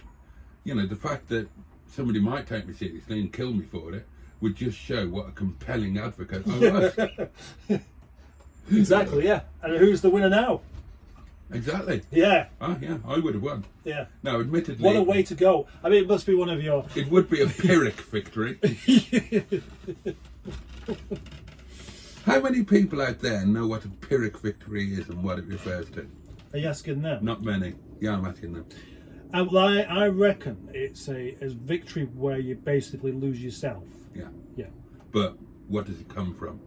the fact that somebody might take me seriously and kill me for it would just show what a compelling advocate I was. Exactly, yeah. And who's the winner now? Exactly. Yeah. Oh, yeah, I would have won. Yeah. No, admittedly. What a way to go. I mean, it must be one of your... It would be a Pyrrhic victory. How many people out there know what a Pyrrhic victory is and what it refers to? Are you asking them? Not many. Yeah, I'm asking them. I reckon it's a victory where you basically lose yourself. Yeah. Yeah. But what does it come from?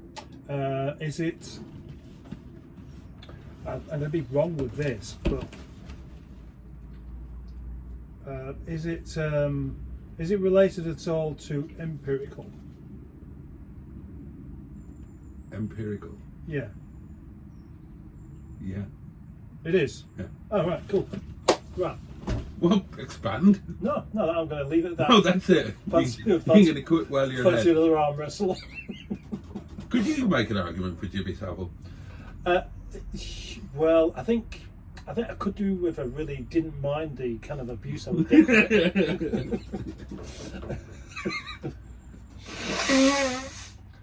Is it... and I'd be wrong with this, but... is it related at all to empirical? Empirical. Yeah. Yeah. It is? Yeah. Oh, right, cool. Right. Well, expand. No, I'm going to leave it at that. Oh, that's it. You're going to quit while you're fancy ahead. another arm wrestle. Could you make an argument for Jimmy Savile? Well, I think I could do if I really didn't mind the kind of abuse I would get.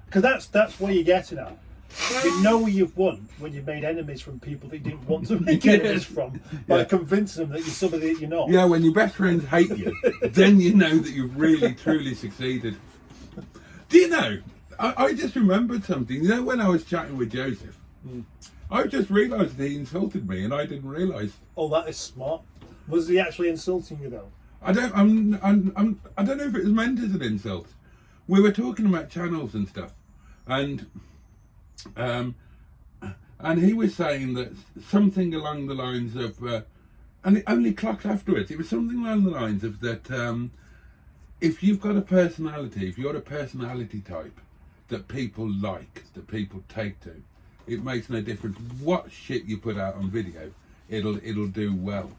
Because that's where you're getting at. You know you've won when you've made enemies from people that you didn't want to make enemies from by convincing them that you're somebody that you're not. Yeah, when your best friends hate you, then you know that you've really, truly succeeded. Do you know, I just remembered something. You know, when I was chatting with Joseph, I just realised that he insulted me and I didn't realise. Oh, that is smart. Was he actually insulting you though? I don't know if it was meant as an insult. We were talking about channels and stuff, and he was saying that something along the lines of, and it only clocked afterwards. It was something along the lines of that. If you've got a personality, if you're a personality type that people like, that people take to, it makes no difference what shit you put out on video. It'll do well.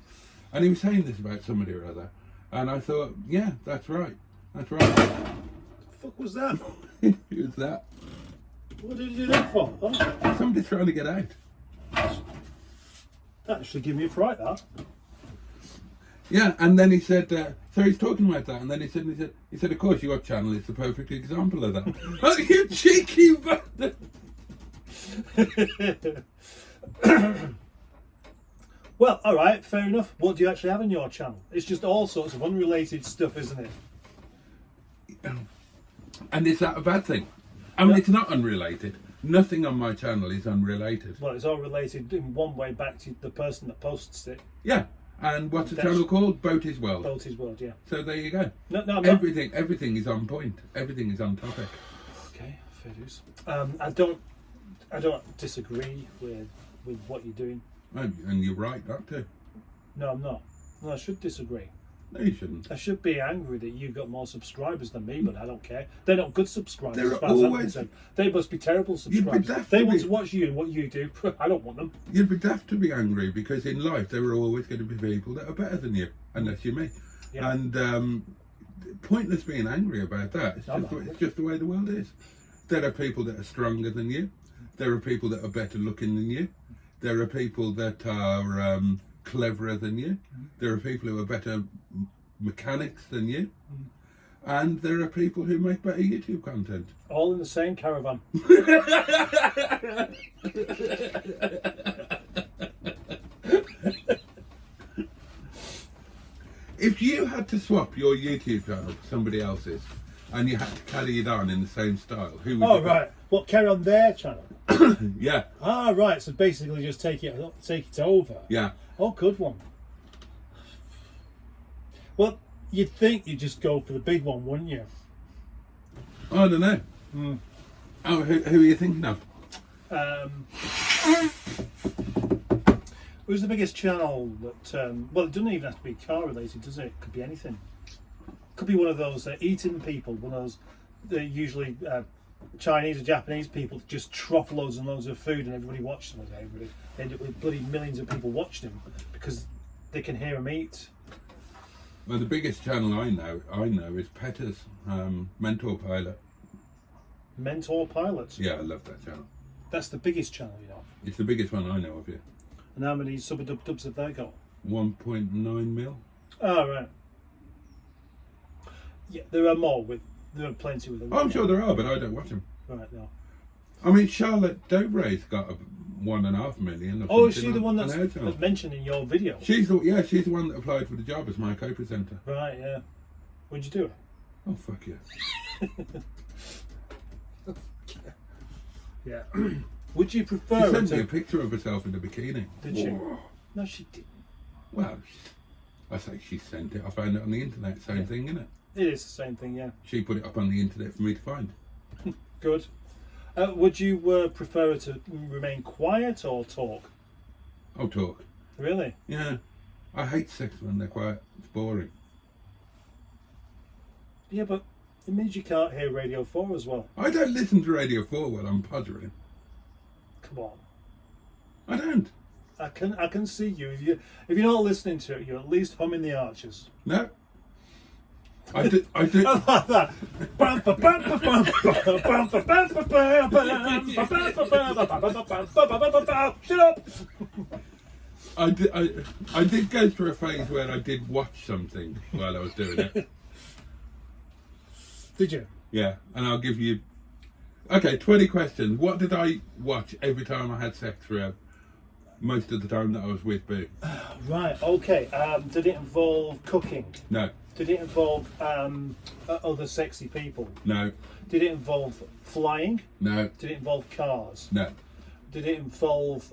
And he was saying this about somebody or other, and I thought, yeah, that's right. That's right. What the fuck was that? It was that. What did you do that for? Huh? Somebody's trying to get out. That actually gave me a fright, that. Yeah, and then he said, so he's talking about that, and then he said, of course, your channel is the perfect example of that. Oh, you cheeky bastard! Well, all right, fair enough. What do you actually have on your channel? It's just all sorts of unrelated stuff, isn't it? And is that a bad thing? I mean, it's not unrelated. Nothing on my channel is unrelated. Well, it's all related in one way back to the person that posts it. Yeah. And what's the channel called? Boaty's World. Boaty's World, yeah. So there you go. No, everything is on point. Everything is on topic. Okay, fair dues. I don't disagree with what you're doing. And you're right not to. No, I'm not. No, I should disagree. No, you shouldn't. I should be angry that you've got more subscribers than me, but I don't care. They're not good subscribers. They're as far as I'm always- concerned. They must be terrible subscribers. They want to watch you and what you do. I don't want them. You'd be daft to be angry because in life there are always going to be people that are better than you, unless you're me. Yeah. And pointless being angry about that. It's just the way the world is. There are people that are stronger than you. There are people that are better looking than you. There are people that are cleverer than you. There are people who are better mechanics than you. And there are people who make better YouTube content. All in the same caravan. If you had to swap your YouTube channel for somebody else's, and you had to carry it on in the same style, who would Oh, you pick? right. What, carry on their channel? Yeah, Ah, right. So basically just take it over. yeah. Oh, good one. Well, you'd think you'd just go for the big one, wouldn't you? I don't know. Oh, who are you thinking of? Who's the biggest channel that... well, it doesn't even have to be car related, does it? It could be anything. Could be one of those eating people, one of those... They're usually Chinese or Japanese people that just trough loads and loads of food and everybody watches them. Everybody end up with bloody millions of people watching them because they can hear them eat. Well, the biggest channel I know is Petter's Mentor Pilot. Mentor Pilots. Yeah, I love that channel. That's the biggest channel, you know. It's the biggest one I know of, yeah. And how many sub-dubs have they got? 1.9 mil. Oh, right. Yeah, there are more there are plenty with them. Oh, I'm sure there are, but I don't watch them. Right, no. I mean, Charlotte Dobre's got 1.5 million. Or Oh, is she something the one on her that's channel. mentioned in your video? She's the one that applied for the job as my co-presenter. Right, yeah. Would you do it? Oh, fuck yeah. Yeah. Would you She prefer sent it me a to... picture of herself in a bikini. Did she? Whoa. No, she didn't. Well, I say she sent it. I found it on the internet. Same thing, innit? It is the same thing, yeah. She put it up on the internet for me to find. Good. Would you prefer to remain quiet or talk? I'll talk. Really? Yeah. I hate sex when they're quiet. It's boring. Yeah, but it means you can't hear Radio 4 as well. I don't listen to Radio 4 while I'm pottering. Come on. I don't. I can see you. If you're not listening to it, you're at least humming the Archers. No. I do. I like that. Shut up. I did go through a phase where I did watch something while I was doing it. Did you? Yeah, and I'll give you... Okay, 20 questions. What did I watch every time I had sex throughout most of the time that I was with Boo? Right, okay. Did it involve cooking? No. Did it involve other sexy people? No. Did it involve flying? No. Did it involve cars? No. Did it involve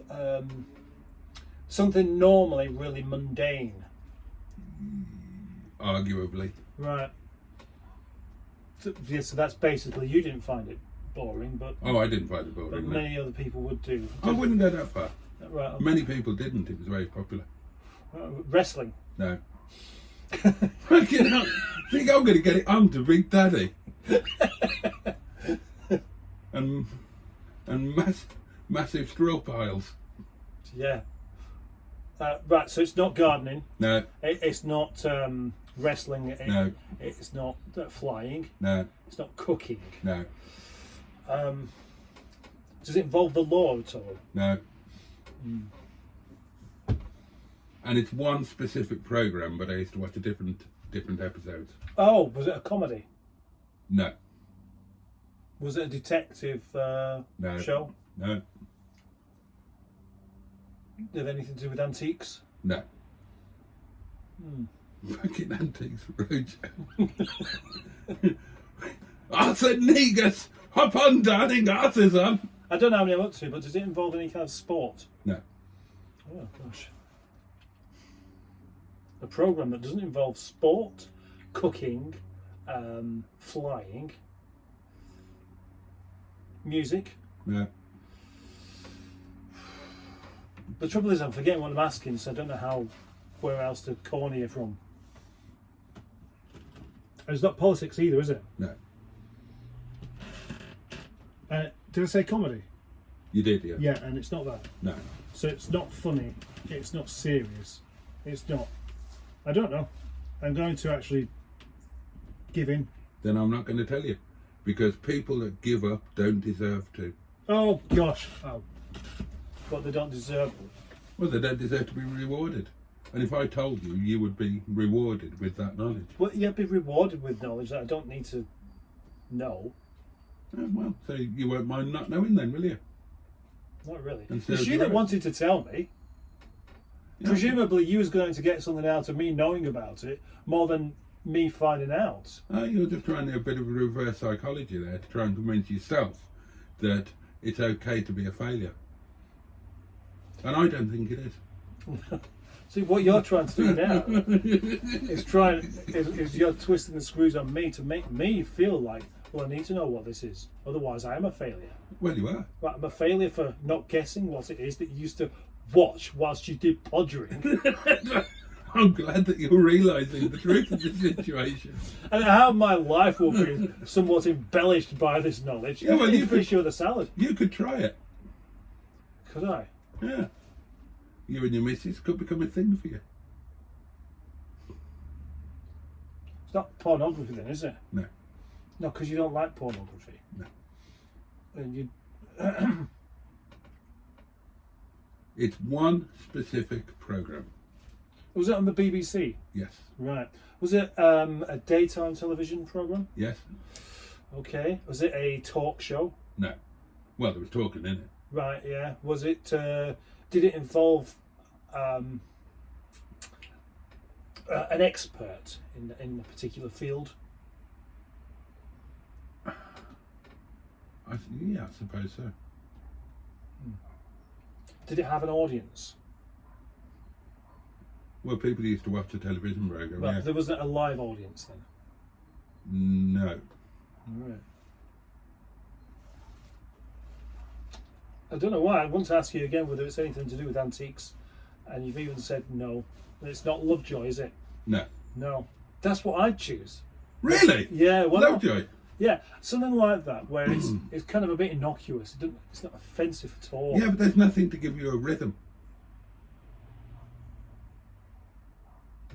something normally really mundane? Arguably. Right. So, yeah, so that's basically, you didn't find it boring, but, Oh, I didn't find it but boring. No. many other people would do. I wouldn't go that far. Right. Many people didn't. It was very popular. Wrestling. No. Fucking hell. Think I'm going to get it on to Big Daddy? and massive straw piles. Yeah. Right, so it's not gardening. No. It's not wrestling. No. It's not flying. No. It's not cooking. No. Does it involve the law at all? No. And it's one specific program, but I used to watch a different episodes. Oh, was it a comedy? No. Was it a detective No. show? No. Did it have anything to do with antiques? No. Fucking Antiques Roadshow. Arthur Negus! Hop on, darling, Arthur's on! I don't know how many I'm up to, but does it involve any kind of sport? No. Oh, gosh. A programme that doesn't involve sport, cooking, flying, music. No. The trouble is I'm forgetting what I'm asking, so I don't know where else to corner you from. And it's not politics either, is it? No. Did I say comedy? You did, yeah? Yeah, and it's not that. No. So it's not funny, it's not serious, it's not... I don't know. I'm going to actually give in. Then I'm not going to tell you. Because people that give up don't deserve to. Oh, gosh. Oh. But they don't deserve. Well, they don't deserve to be rewarded. And if I told you, you would be rewarded with that knowledge. Well, you'd be rewarded with knowledge that I don't need to know. Oh, well, so you won't mind not knowing then, will you? Not really. And so It's you you're that right. wanted to tell me. Yeah. Presumably, you was going to get something out of me knowing about it more than me finding out. Oh, you're just trying to do a bit of a reverse psychology there to try and convince yourself that it's okay to be a failure. And I don't think it is. See, what you're trying to do now is you're twisting the screws on me to make me feel like, well, I need to know what this is. Otherwise, I am a failure. Well, you are. Right, I'm a failure for not guessing what it is that you used to watch whilst you did podgering. I'm glad that you're realising the truth of the situation. And how my life will be somewhat embellished by this knowledge. Yeah, well, you pretty could- sure the salad. You could try it. Could I? Yeah. You and your missus could become a thing for you. It's not pornography then, is it? No. No, because you don't like pornography. No. And you... It's one specific programme. Was it on the BBC? Yes. Right. Was it a daytime television programme? Yes. Okay. Was it a talk show? No. Well, there was talking in it. Right, yeah. Was it... did it involve an expert in a particular field? Yeah, I suppose so. Did it have an audience? Well, people used to watch the television programme. Well, Yeah. there wasn't a live audience then. No. Right. I don't know why. I want to ask you again whether it's anything to do with antiques, and you've even said no. It's not Lovejoy, is it? No. No. That's what I'd choose. Really? Yeah, well, Lovejoy? yeah, something like that where it's kind of a bit innocuous. It's not offensive at all. Yeah, but there's nothing to give you a rhythm.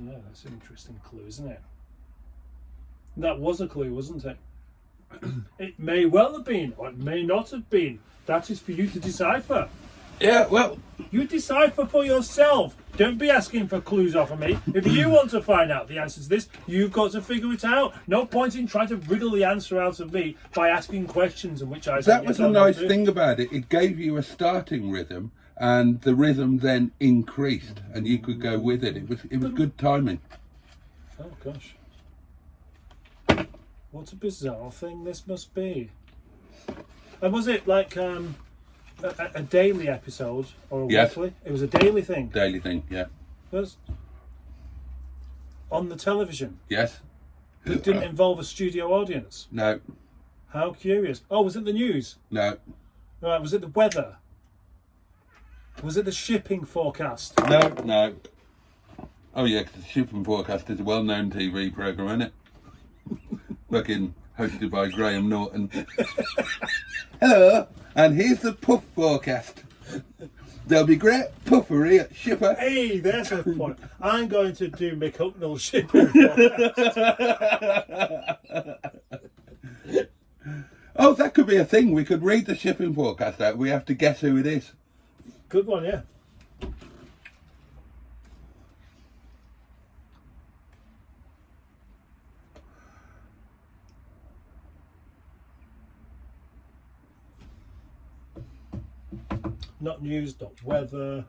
Yeah, that's an interesting clue, isn't it? That was a clue, wasn't it? It may well have been, or it may not have been. That is for you to decipher. Yeah, well, You decipher for yourself. Don't be asking for clues off of me. If you want to find out the answer to this, you've got to figure it out. No point in trying to riddle the answer out of me by asking questions in which I say that was yes the or no nice to. thing about it. It gave you a starting rhythm, and the rhythm then increased, and you could go with it. It was good timing. Oh gosh. What a bizarre thing this must be. And was it like a daily episode or a Yes. weekly? It was a daily thing. Daily thing, yeah. That's on the television. Yes. It didn't involve a studio audience. No. How curious. Oh, was it the news? No. Right, was it the weather? Was it the shipping forecast? No. Oh yeah, 'cause the Shipping Forecast is a well-known TV programme, isn't it? Fucking hosted by Graham Norton. Hello, and here's the puff forecast. There'll be great puffery at Shipper. Hey, there's a point. I'm going to do Mick Hucknall's shipping forecast. Oh, that could be a thing. We could read the Shipping Forecast out. We have to guess who it is. Good one, yeah. Not news, not weather,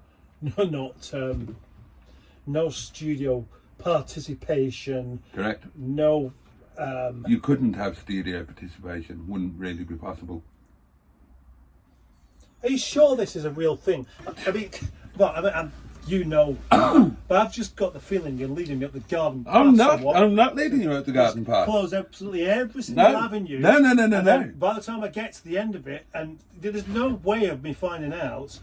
no studio participation, Correct. no. You couldn't have studio participation. Wouldn't really be possible. Are you sure this is a real thing? I mean, well, you know, but I've just got the feeling you're leading me up the garden path. I'm not. somewhat. I'm not leading you out the garden path. Close absolutely every single No. avenue. No. And then by the time I get to the end of it, and there's no way of me finding out,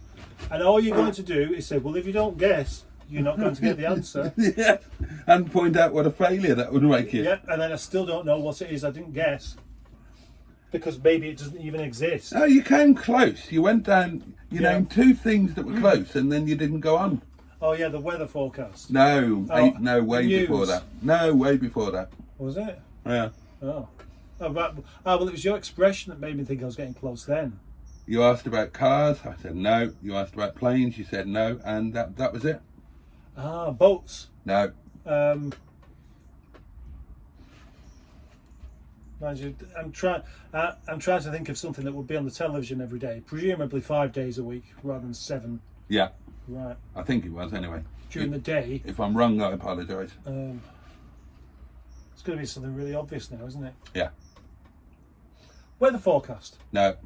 and all you're going to do is say, well, if you don't guess, you're not going to get the answer. Yeah. And point out what a failure that would make you. Yeah, and then I still don't know what it is I didn't guess. Because maybe it doesn't even exist. Oh, you came close. You went down. You Yeah. named two things that were close, and then you didn't go on. Oh yeah, the weather forecast. No, Oh, no, way news. before that. No, way before that. Was it? Yeah. Oh. Oh, right. Oh, well, it was your expression that made me think I was getting close then. You asked about cars. I said no. You asked about planes. You said no. And that was it. Boats. No. Mind you, I'm trying to think of something that would be on the television every day. Presumably 5 days a week rather than 7. Yeah. Right. I think it was anyway. During the day. If I'm wrong, I apologise. It's going to be something really obvious now, isn't it? Yeah. Weather forecast. No.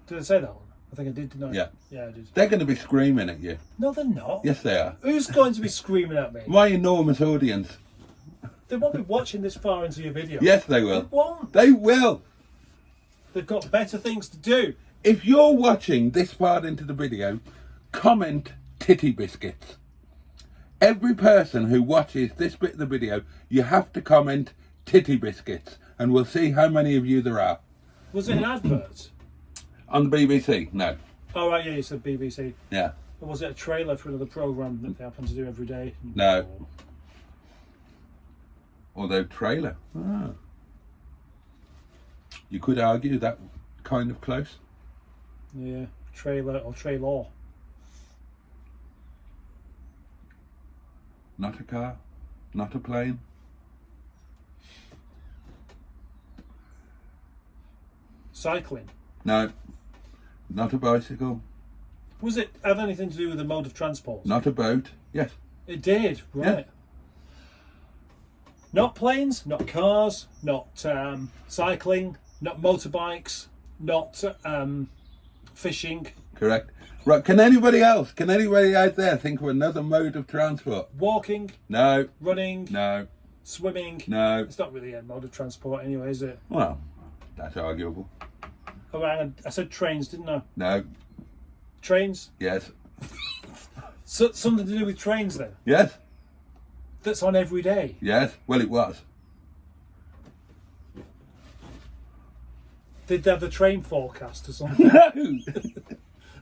Did I say that one? I think I did, didn't I? Yeah. Yeah, I did. They're going to be screaming at you. No, they're not. Yes, they are. Who's going to be screaming at me? My enormous audience. They won't be watching this far into your video. Yes, they will. They won't. They will. They've got better things to do. If you're watching this far into the video, comment titty biscuits. Every person who watches this bit of the video, you have to comment titty biscuits, and we'll see how many of you there are. Was it an advert? On the BBC? No. Oh, right, yeah, you said BBC. Yeah. Or was it a trailer for another programme that they happen to do every day? No. Although trailer. Ah. You could argue that kind of close. Yeah, trailer or trailer. Not a car, not a plane. Cycling. No. Not a bicycle. Was it have anything to do with the mode of transport? Not a boat. Yes. It did, right. Yeah. Not planes, not cars, not cycling, not motorbikes, not fishing. Correct. Right, can anybody out there think of another mode of transport? Walking, No. running, No. swimming. No. It's not really a mode of transport anyway, is it? Well, that's arguable. Oh, I said trains, didn't I? No. Trains? Yes. So, something to do with trains then? Yes. That's on every day? Yes. Well, it was. Did they have the train forecast or something? No.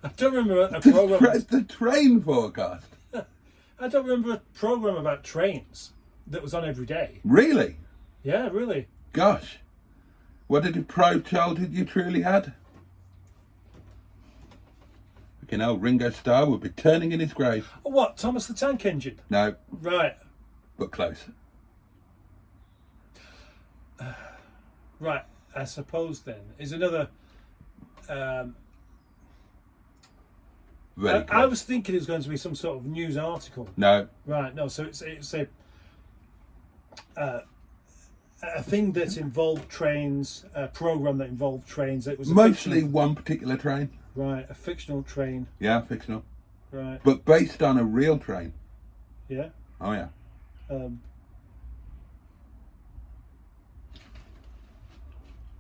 I don't remember a program. The train forecast. I don't remember a program about trains that was on every day. Really? Yeah, really. Gosh. What a deprived childhood you truly had. Fucking hell, Ringo Starr would be turning in his grave. Oh, what? Thomas the Tank Engine? No, Right. but close. Right. I suppose then is another. Very I close. was thinking it was going to be some sort of news article. No, Right. No. So it's a thing that involved trains, a program that involved trains. It was a mostly fictional, one particular train. right, a fictional train. Yeah, fictional. Right. But based on a real train. Yeah. Oh, yeah.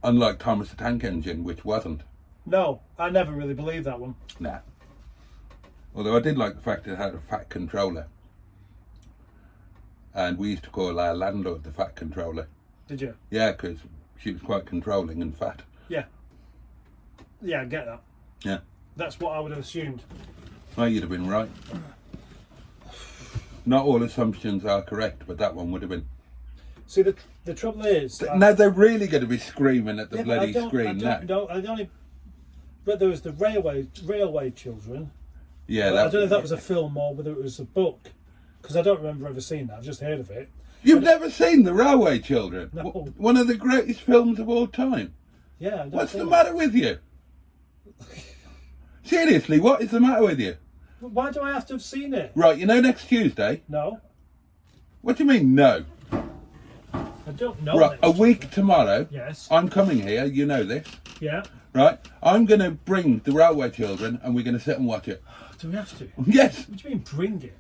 Unlike Thomas the Tank Engine, which wasn't. No, I never really believed that one. Nah. Although I did like the fact it had a fat controller. And we used to call our landlord the fat controller. Did you? Yeah, because she was quite controlling and fat. Yeah. Yeah, I get that. Yeah. That's what I would have assumed. Well, you'd have been right. Not all assumptions are correct, but that one would have been. See, the trouble is... Now they're really going to be screaming at the Yeah, but bloody screen now. But there was the railway children. Yeah, I don't know if that was a film or whether it was a book, because I don't remember ever seeing that. I've just heard of it. You've never seen The Railway Children? No. One of the greatest films of all time. Yeah. I don't What's the think- matter with you? Seriously, what is the matter with you? Why do I have to have seen it? Right, you know next Tuesday? No, What do you mean, no? I don't know. Right, a next- week tomorrow, Yes. I'm coming here, you know this. Yeah. Right, I'm going to bring The Railway Children and we're going to sit and watch it. Do we have to? Yes, What do you mean bring it?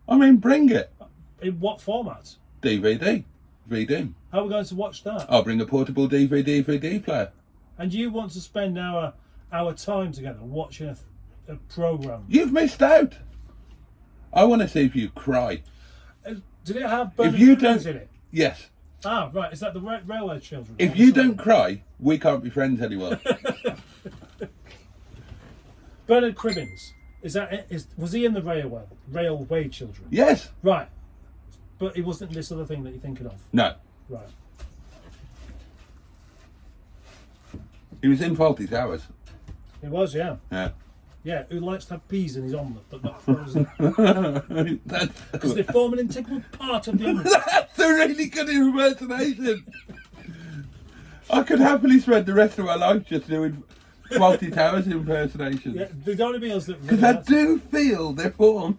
I mean, bring it. In what format? DVD. VD. How are we going to watch that? I'll bring a portable DVD player. And you want to spend our time together watching a program? You've missed out. I want to see if you cry. Did it have Bernard you Cribbins don't- in it? Yes. Ah, right. Is that the railway children? If you don't cry, we can't be friends anymore. Bernard Cribbins. Is that it? Was he in the railway children? Yes. Right. But he wasn't in this other thing that you're thinking of. No. Right. He was in Faulty Towers. It was, yeah. Yeah. Yeah, who likes to have peas in his omelette, but not frozen? That's Because they form an integral part of the omelette. That's a really good impersonation. I could happily spend the rest of my life just doing Faulty Towers impersonations. Yeah, the only meals that Because I do feel their form.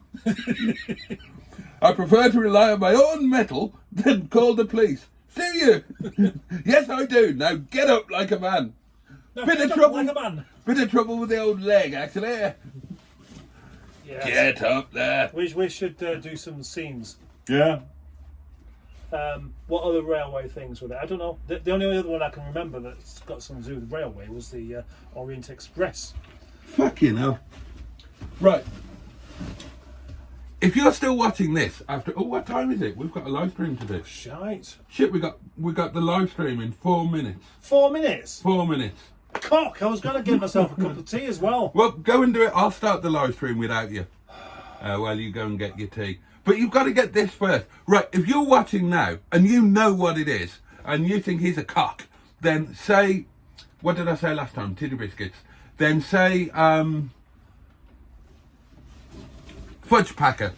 I prefer to rely on my own metal than call the police. Do you? Yes, I do. Now get up like a man. No, Bit of get up trouble. like a man. Bit of trouble with the old leg, actually. Yes. Get up there. We should do some scenes. Yeah. What other railway things were there? I don't know. The only other one I can remember that's got something to do with railway was the Orient Express. Fucking hell. Right. If you're still watching this after, what time is it? We've got a live stream to do. Shite. Shit, we got the live stream in 4 minutes. 4 minutes. 4 minutes. Cock! I was going to give myself a cup of tea as well. Well, go and do it. I'll start the live stream without you. While you go and get your tea. But you've got to get this first. Right, if you're watching now and you know what it is and you think he's a cock, then say, what did I say last time? Titty biscuits. Then say, fudge packer.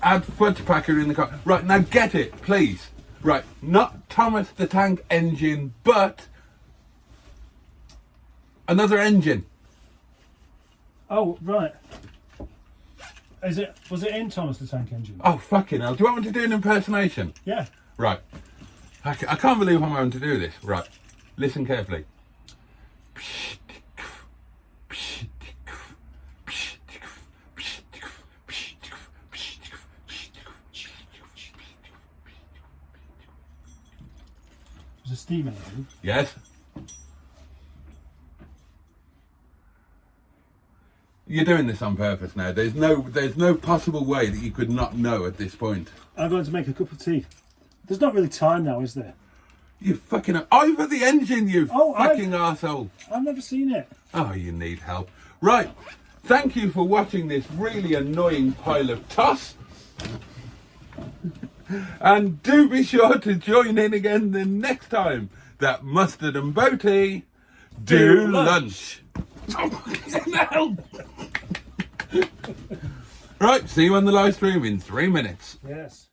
Add fudge packer in the car. Right, now get it, please. Right, not Thomas the Tank Engine, but another engine. Oh, right. Was it in Thomas the Tank Engine? Oh, fucking hell. Do you want me to do an impersonation? Yeah. Right. I can't believe I'm having to do this. Right. Listen carefully. It was a steam engine. Yes? You're doing this on purpose now. There's no possible way that you could not know at this point. I'm going to make a cup of tea. There's not really time now, is there? You fucking... Over the engine, you fucking arsehole. I've never seen it. Oh, you need help. Right. Thank you for watching this really annoying pile of toss. And do be sure to join in again the next time that Mustard and Boaty do lunch. Right, see you on the live stream in 3 minutes. Yes.